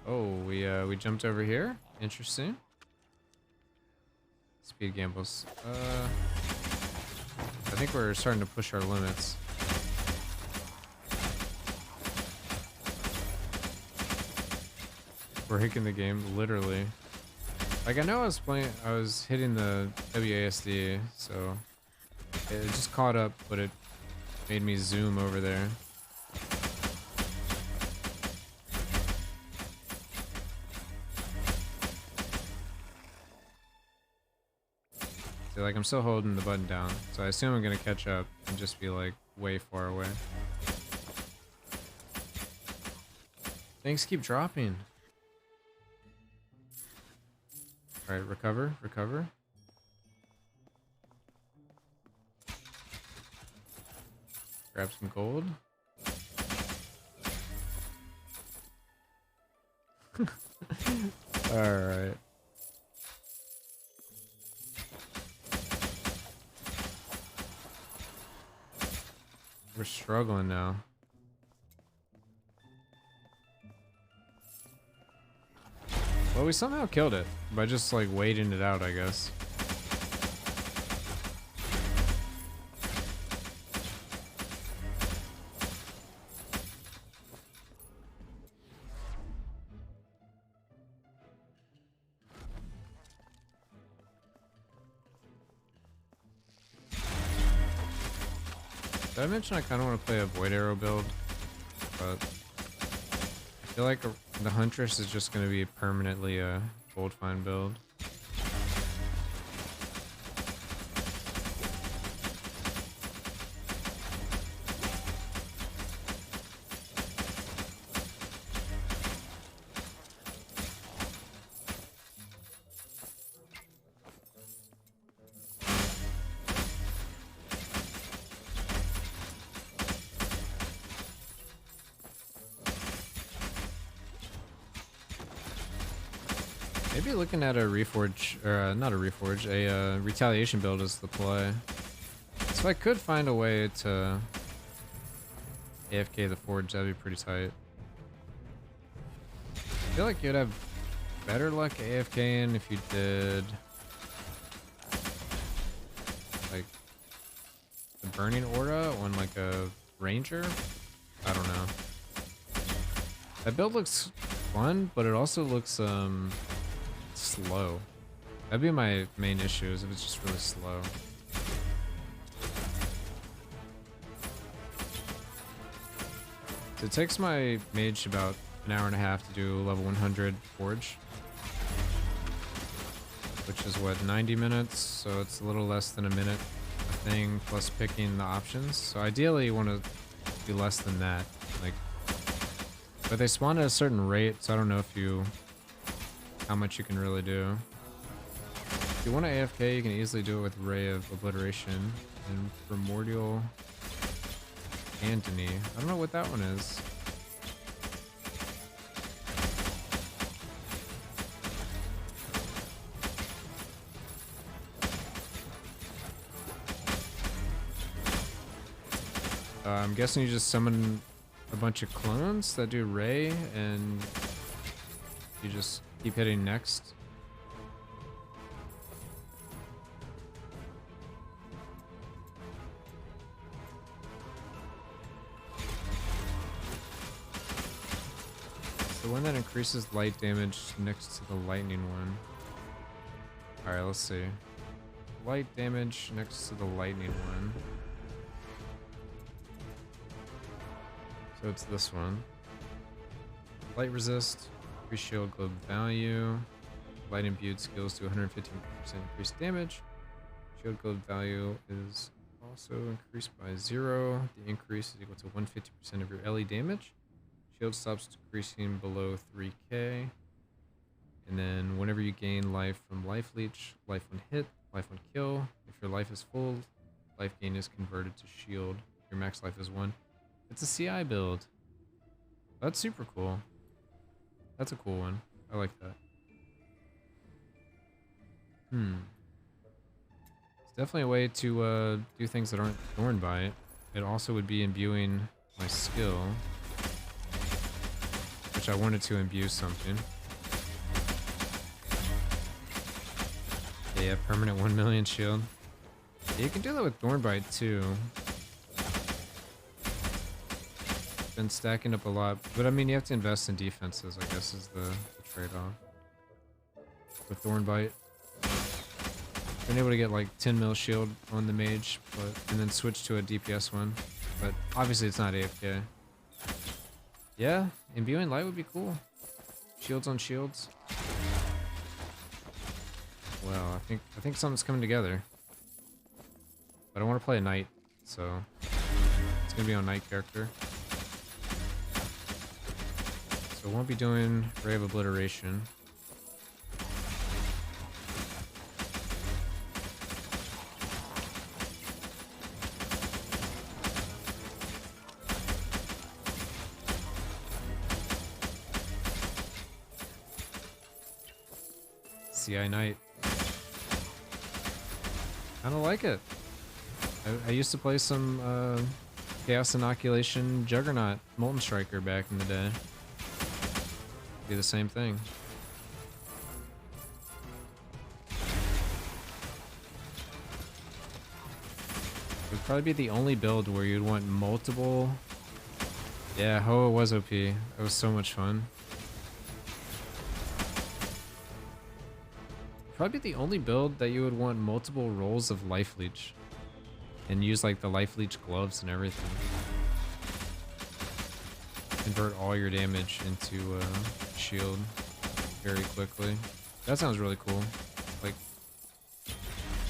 Oh, we jumped over here. Interesting. Speed gambles. I think we're starting to push our limits. We're hicking the game, literally. Like, I know I was hitting the WASD, so it just caught up, but it made me zoom over there. So, like, I'm still holding the button down, so I assume I'm gonna catch up and just be like way far away. Things keep dropping. Alright, recover, recover. Grab some gold. Alright. We're struggling now. Well, we somehow killed it by just like waiting it out, I guess. Did I mention I kind of want to play a Void Arrow build? But I feel like the Huntress is just going to be permanently a Gold Find build. Maybe looking at a Reforge, or not a Reforge, a Retaliation build is the play. So I could find a way to AFK the Forge, that'd be pretty tight. I feel like you'd have better luck AFKing if you did like the Burning Aura on like a Ranger. I don't know. That build looks fun, but it also looks slow. That'd be my main issue, is if it's just really slow. So it takes my mage about an hour and a half to do level 100 Forge, which is what, 90 minutes? So it's a little less than a minute a thing, plus picking the options. So ideally you want to do less than that, like, but they spawn at a certain rate, so I don't know how much you can really do. If you want to AFK, you can easily do it with Ray of Obliteration and Primordial Antony. I don't know what that one is. I'm guessing you just summon a bunch of clones that do Ray, and you just keep hitting next. The one that increases light damage next to the lightning one. Alright, let's see. Light damage next to the lightning one. So it's this one. Light resist, increase shield globe value. Light imbued skills to 115% increased damage. Shield globe value is also increased by 0. The increase is equal to 150% of your LE damage. Shield stops decreasing below 3k. And then whenever you gain life from life leech, life on hit, life on kill. If your life is full, life gain is converted to shield. Your max life is 1. It's a CI build. That's super cool. That's a cool one. I like that. It's definitely a way to do things that aren't Thorn Bite. It also would be imbuing my skill, which I wanted to imbue something. Yeah, permanent 1 million shield. Yeah, you can do that with Thornbite too. Been stacking up a lot, but I mean, you have to invest in defenses, I guess, is the trade-off. With Thornbite, been able to get like 10 mil shield on the mage, and then switch to a DPS one. But obviously, it's not AFK. Yeah, imbuing light would be cool. Shields on shields. Well, I think something's coming together. But I want to play a knight, so it's gonna be on knight character. So won't be doing Ray of Obliteration. CI Knight. I don't like it. I used to play some Chaos Inoculation Juggernaut Molten Striker back in the day. Be the same thing. It would probably be the only build where you'd want multiple. Yeah, Hoa was OP. It was so much fun. Probably the only build that you would want multiple rolls of Life Leech. And use like the Life Leech gloves and everything. Convert all your damage into shield very quickly. That sounds really cool. Like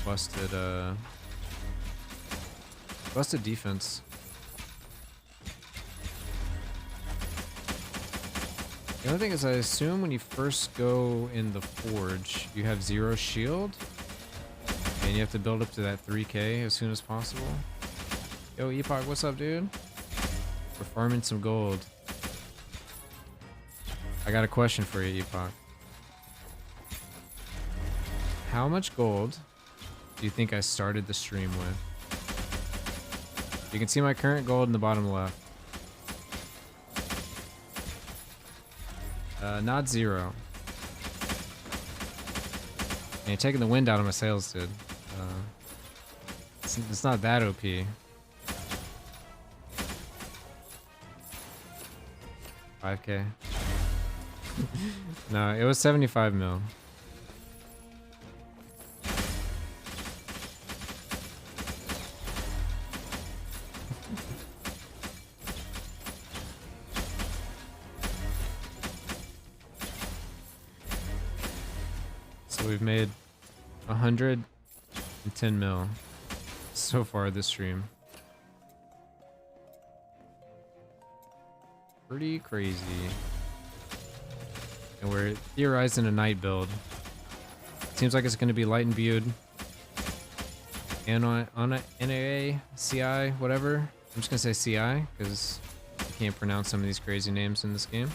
busted defense. The other thing is, I assume when you first go in the Forge, you have 0 shield, and you have to build up to that 3k as soon as possible. Yo, Epoch, what's up, dude? We're farming some gold. I got a question for you, Epoch. How much gold do you think I started the stream with? You can see my current gold in the bottom left. Not 0. And you're taking the wind out of my sails, dude. It's not that OP. 5K. No, it was 75 mil. So we've made 110 mil so far this stream. Pretty crazy. And we're theorizing a night build. Seems like it's going to be light imbued. And on a NAA, CI, whatever. I'm just going to say CI because I can't pronounce some of these crazy names in this game.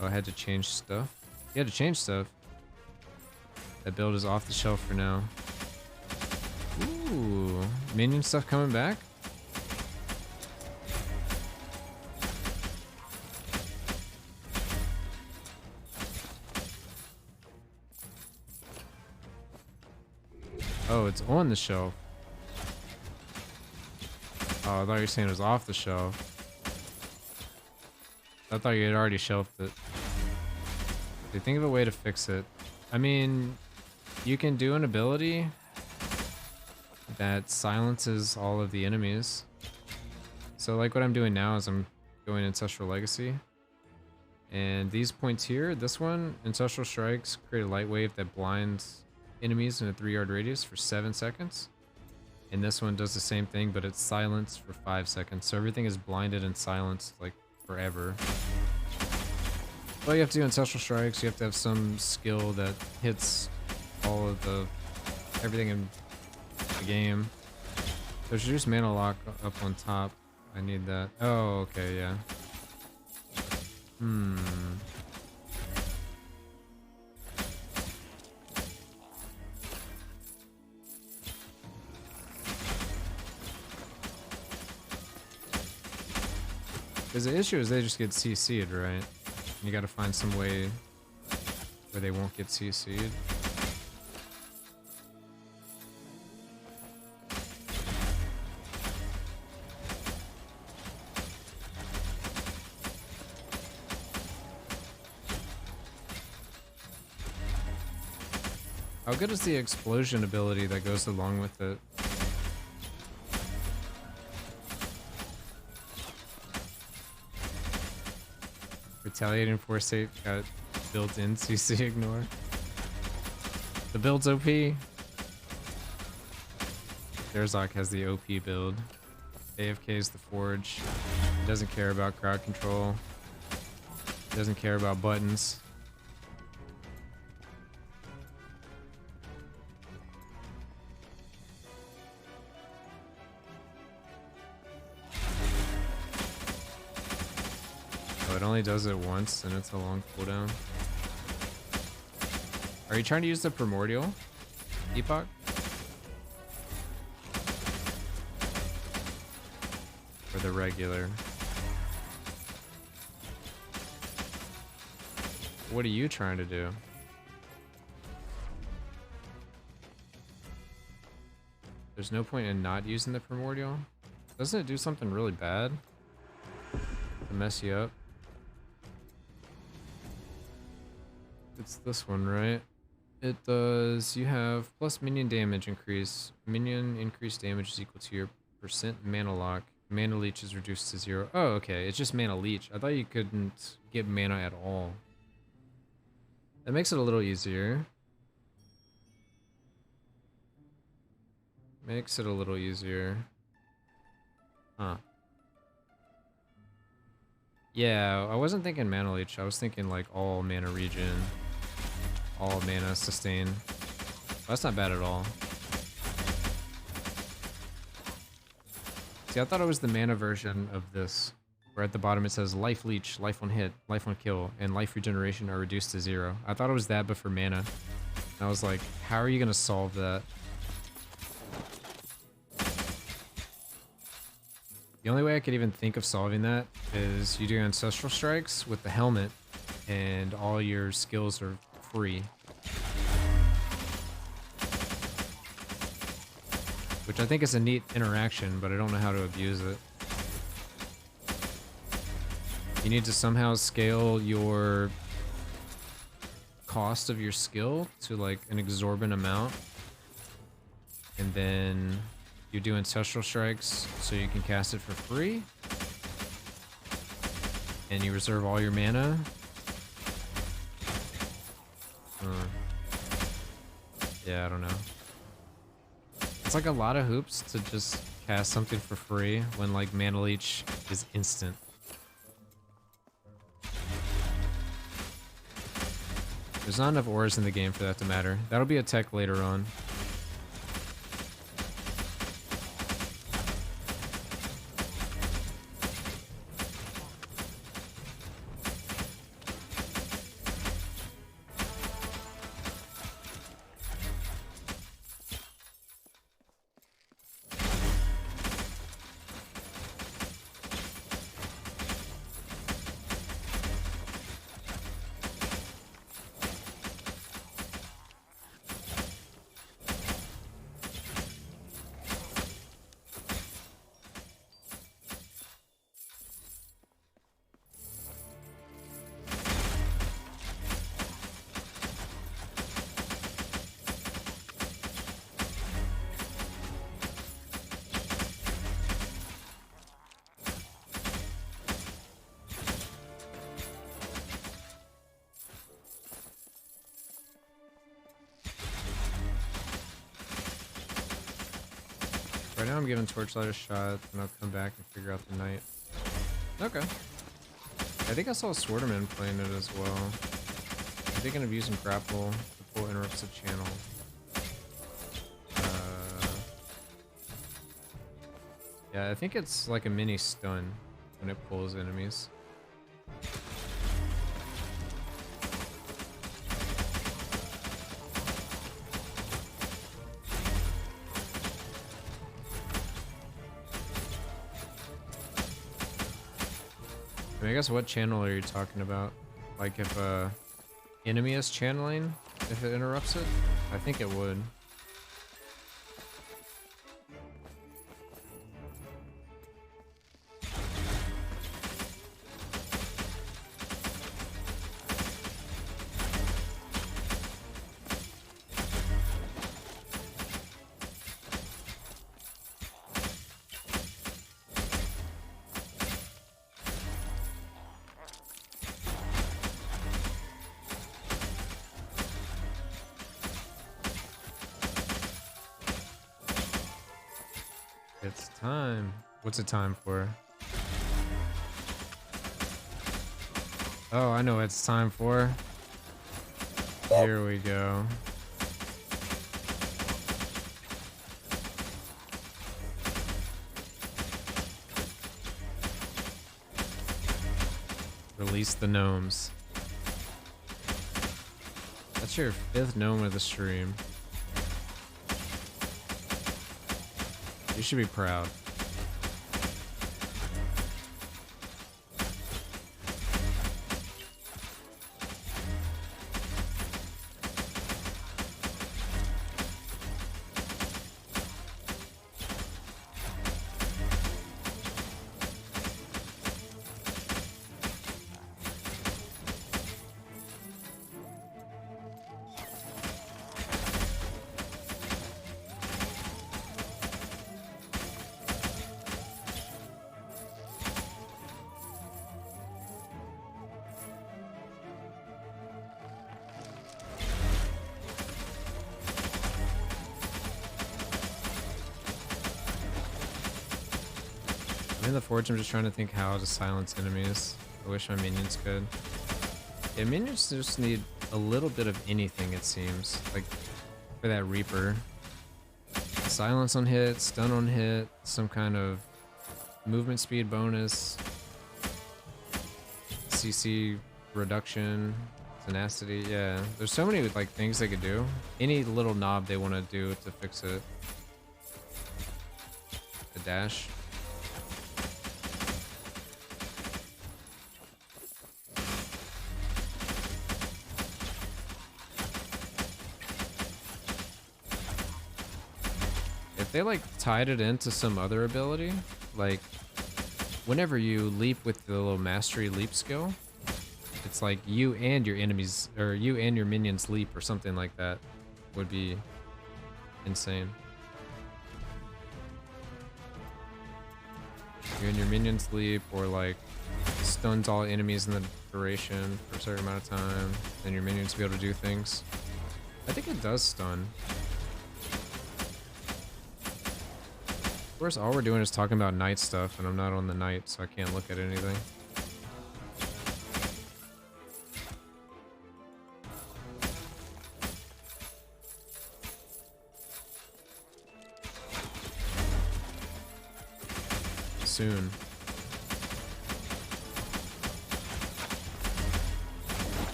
Oh, I had to change stuff. You had to change stuff. That build is off the shelf for now. Ooh, minion stuff coming back? Oh, it's on the shelf. Oh, I thought you were saying it was off the shelf. I thought you had already shelved it. Okay, think of a way to fix it. I mean, you can do an ability that silences all of the enemies. So like what I'm doing now is I'm going Ancestral Legacy. And these points here, this one, Ancestral Strikes, create a light wave that blinds enemies in a 3-yard radius for 7 seconds. And this one does the same thing, but it's silenced for 5 seconds. So everything is blinded and silenced like forever. Well, you have to do Ancestral Strikes, you have to have some skill that hits all of everything in the game. There's just mana lock up on top. I need that. Oh, okay, yeah. Because the issue is they just get CC'd, right? You gotta find some way where they won't get CC'd. How good is the explosion ability that goes along with it? Retaliating Force 8 got built-in CC ignore. The build's OP. Derzok has the OP build. AFK is the Forge. He doesn't care about crowd control. He doesn't care about buttons. It only does it once and it's a long cooldown. Are you trying to use the Primordial, Epoch? Or the regular? What are you trying to do? There's no point in not using the Primordial? Doesn't it do something really bad to mess you up? It's this one, right? It does, you have plus minion damage increase. Minion increased damage is equal to your percent mana lock. Mana leech is reduced to 0. Oh, okay, it's just mana leech. I thought you couldn't get mana at all. That makes it a little easier. Makes it a little easier. Huh. Yeah, I wasn't thinking mana leech. I was thinking like all mana regen. All mana sustain. That's not bad at all. See, I thought it was the mana version of this, where at the bottom it says life leech, life on hit, life on kill, and life regeneration are reduced to 0. I thought it was that, but for mana. And I was like, how are you gonna solve that? The only way I could even think of solving that is you do Ancestral Strikes with the helmet, and all your skills are free. which I think is a neat interaction, but I don't know how to abuse it. You need to somehow scale your cost of your skill to like an exorbitant amount, and then you do ancestral strikes so you can cast it for free, and you reserve all your mana. Yeah, I don't know. It's like a lot of hoops to just cast something for free when like Mana Leech is instant. There's not enough auras in the game for that to matter. That'll be a tech later on. Right now I'm giving Torchlight a shot, and I'll come back and figure out the Knight. Okay. I think I saw Sworderman playing it as well. I'm thinking of using Grapple to pull Interrupted Channel. Yeah, I think it's like a mini stun when it pulls enemies. I mean, I guess what channel are you talking about? Like if enemy is channeling, if it interrupts it? I think it would. It's time. What's it time for? Oh, I know what it's time for. Here we go. Release the gnomes. That's your 5th gnome of the stream. You should be proud. In the Forge, I'm just trying to think how to silence enemies. I wish my minions could. Yeah, minions just need a little bit of anything, it seems. Like, for that Reaper. Silence on hit, stun on hit, some kind of movement speed bonus, CC reduction, tenacity, yeah. There's so many like things they could do. Any little knob they want to do to fix it. The dash. If they like tied it into some other ability, like whenever you leap with the little mastery leap skill, it's like you and your enemies, or you and your minions leap or something like that, would be insane. You and your minions leap, or like stuns all enemies in the duration for a certain amount of time, then your minions be able to do things. I think it does stun. Of course, all we're doing is talking about night stuff, and I'm not on the night, so I can't look at anything. Soon.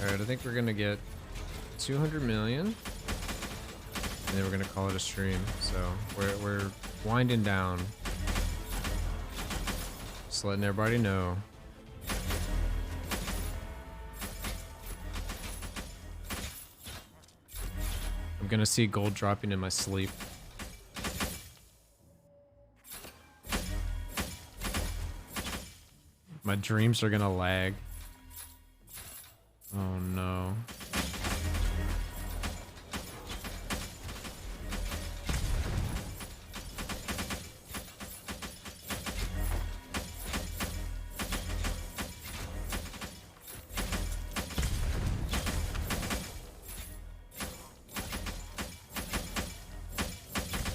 Alright, I think we're gonna get 200 million, and then we're gonna call it a stream. So we're winding down. Just letting everybody know. I'm gonna see gold dropping in my sleep. My dreams are gonna lag. Oh no.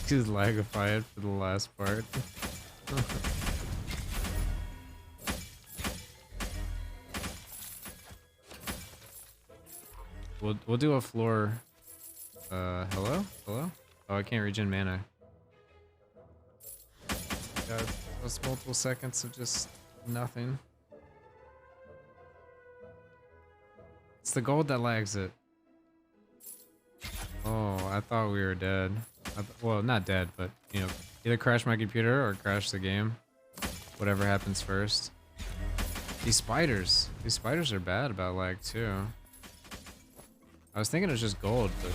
Just lagify it for the last part. We'll do a floor. Hello? Hello? Oh, I can't regen mana. God, that's multiple seconds of just nothing. It's the gold that lags it. Oh, I thought we were dead. Well, not dead, but, you know, either crash my computer or crash the game. Whatever happens first. These spiders are bad about lag too. I was thinking it was just gold, but...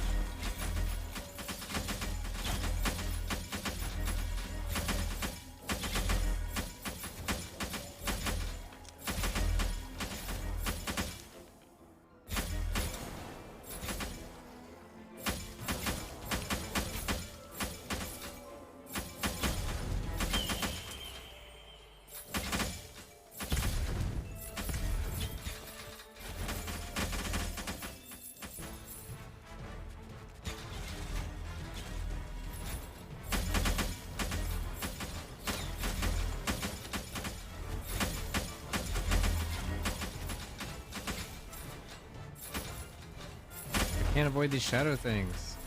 Can't avoid these shadow things.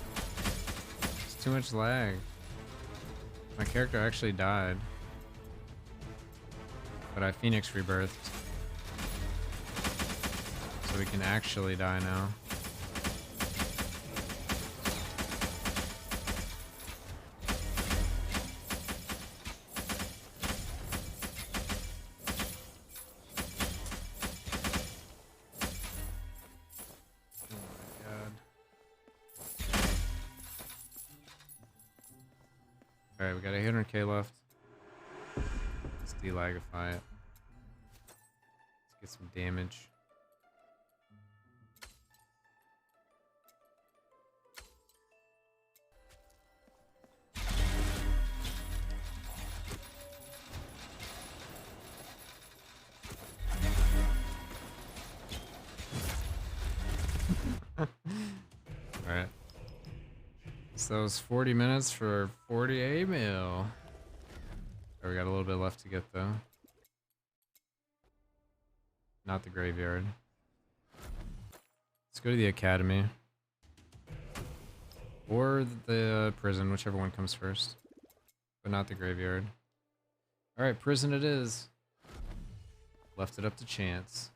It's too much lag. My character actually died. But I Phoenix rebirthed. So we can actually die now. Alright, we got 800k left. Let's delagify it. Let's get some damage. Alright. So that was 40 minutes for 48 mil. Oh, we got a little bit left to get though. Not the graveyard. Let's go to the academy. Or the prison, whichever one comes first. but not the graveyard. Alright, prison it is. Left it up to chance.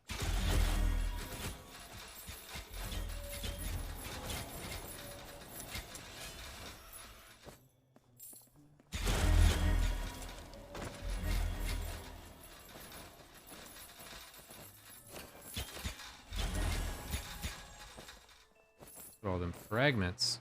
Look at all them fragments.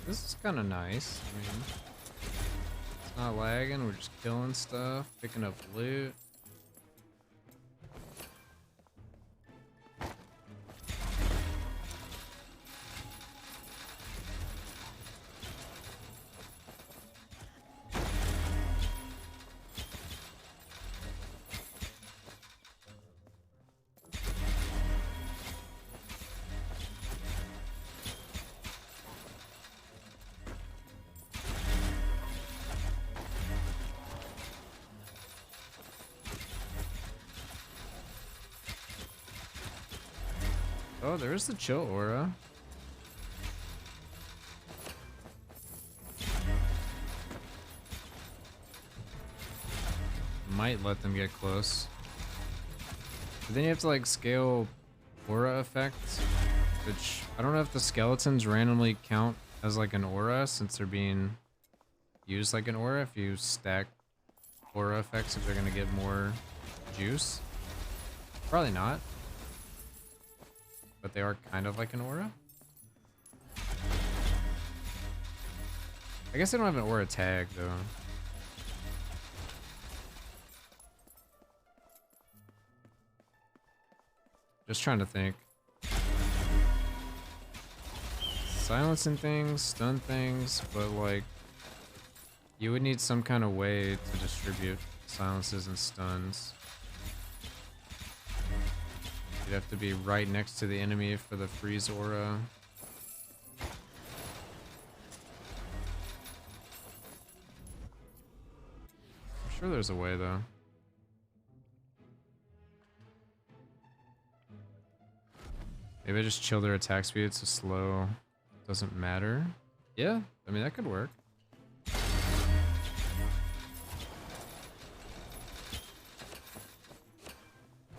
This is kind of nice. I mean, it's not lagging. We're just killing stuff, picking up loot. Oh, there's the chill aura. Might let them get close. But then you have to like scale aura effects, which I don't know if the skeletons randomly count as like an aura since they're being used like an aura. If you stack aura effects, if they're gonna get more juice. Probably not. But they are kind of like an aura. I guess they don't have an aura tag though. Just trying to think. Silencing things, stun things, but like you would need some kind of way to distribute silences and stuns. You'd have to be right next to the enemy for the freeze aura. I'm sure there's a way though. Maybe I just chill their attack speed so slow doesn't matter. Yeah, I mean that could work.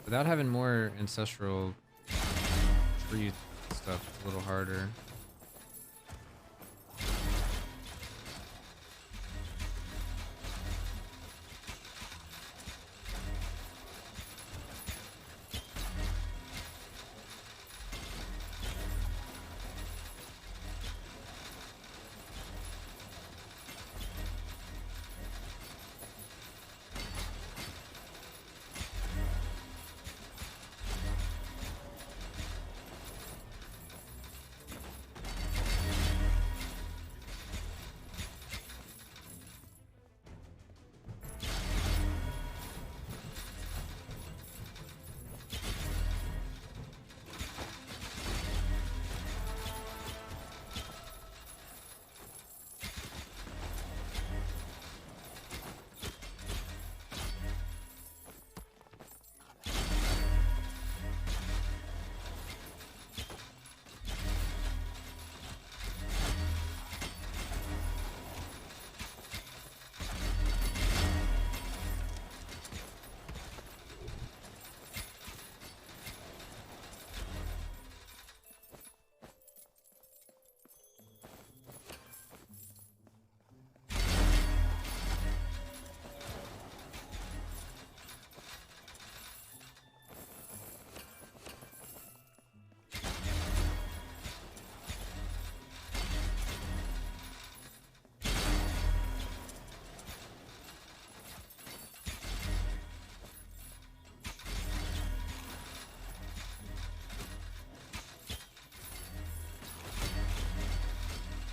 Without having more ancestral tree stuff, it's a little harder.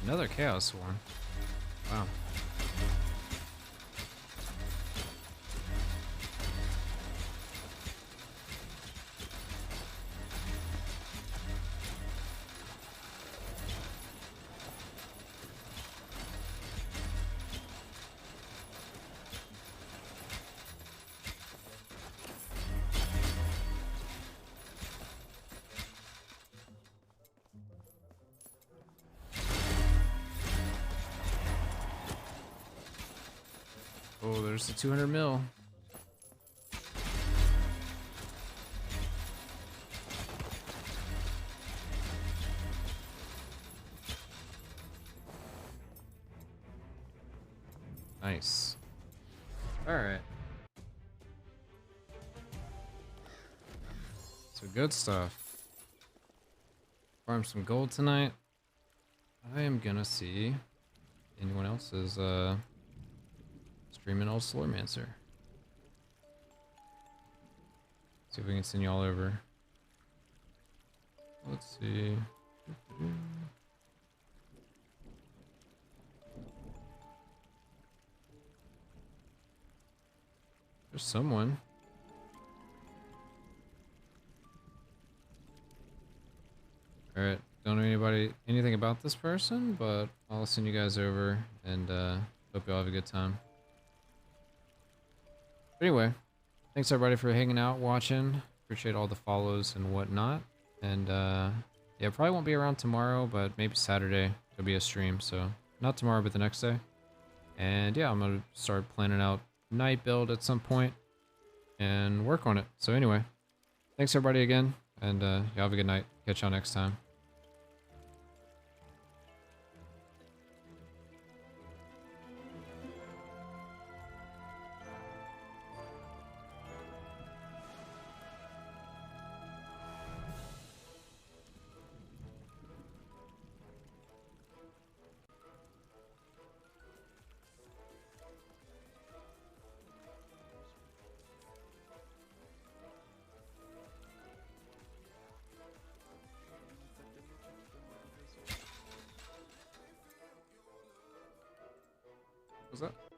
Another Chaos Swarm. Wow. Oh, there's the 200 mil. Nice. Alright. So good stuff. Farm some gold tonight. I am gonna see anyone else is streaming old Slurmancer. See if we can send y'all over. Let's see. There's someone. Alright, don't know anything about this person, but I'll send you guys over and hope y'all have a good time. But anyway, thanks everybody for hanging out, watching. Appreciate all the follows and whatnot. And yeah, probably won't be around tomorrow, but maybe Saturday there'll be a stream. So not tomorrow, but the next day. And yeah, I'm gonna start planning out night build at some point and work on it. So anyway, thanks everybody again, and y'all have a good night. Catch y'all next time. What's that?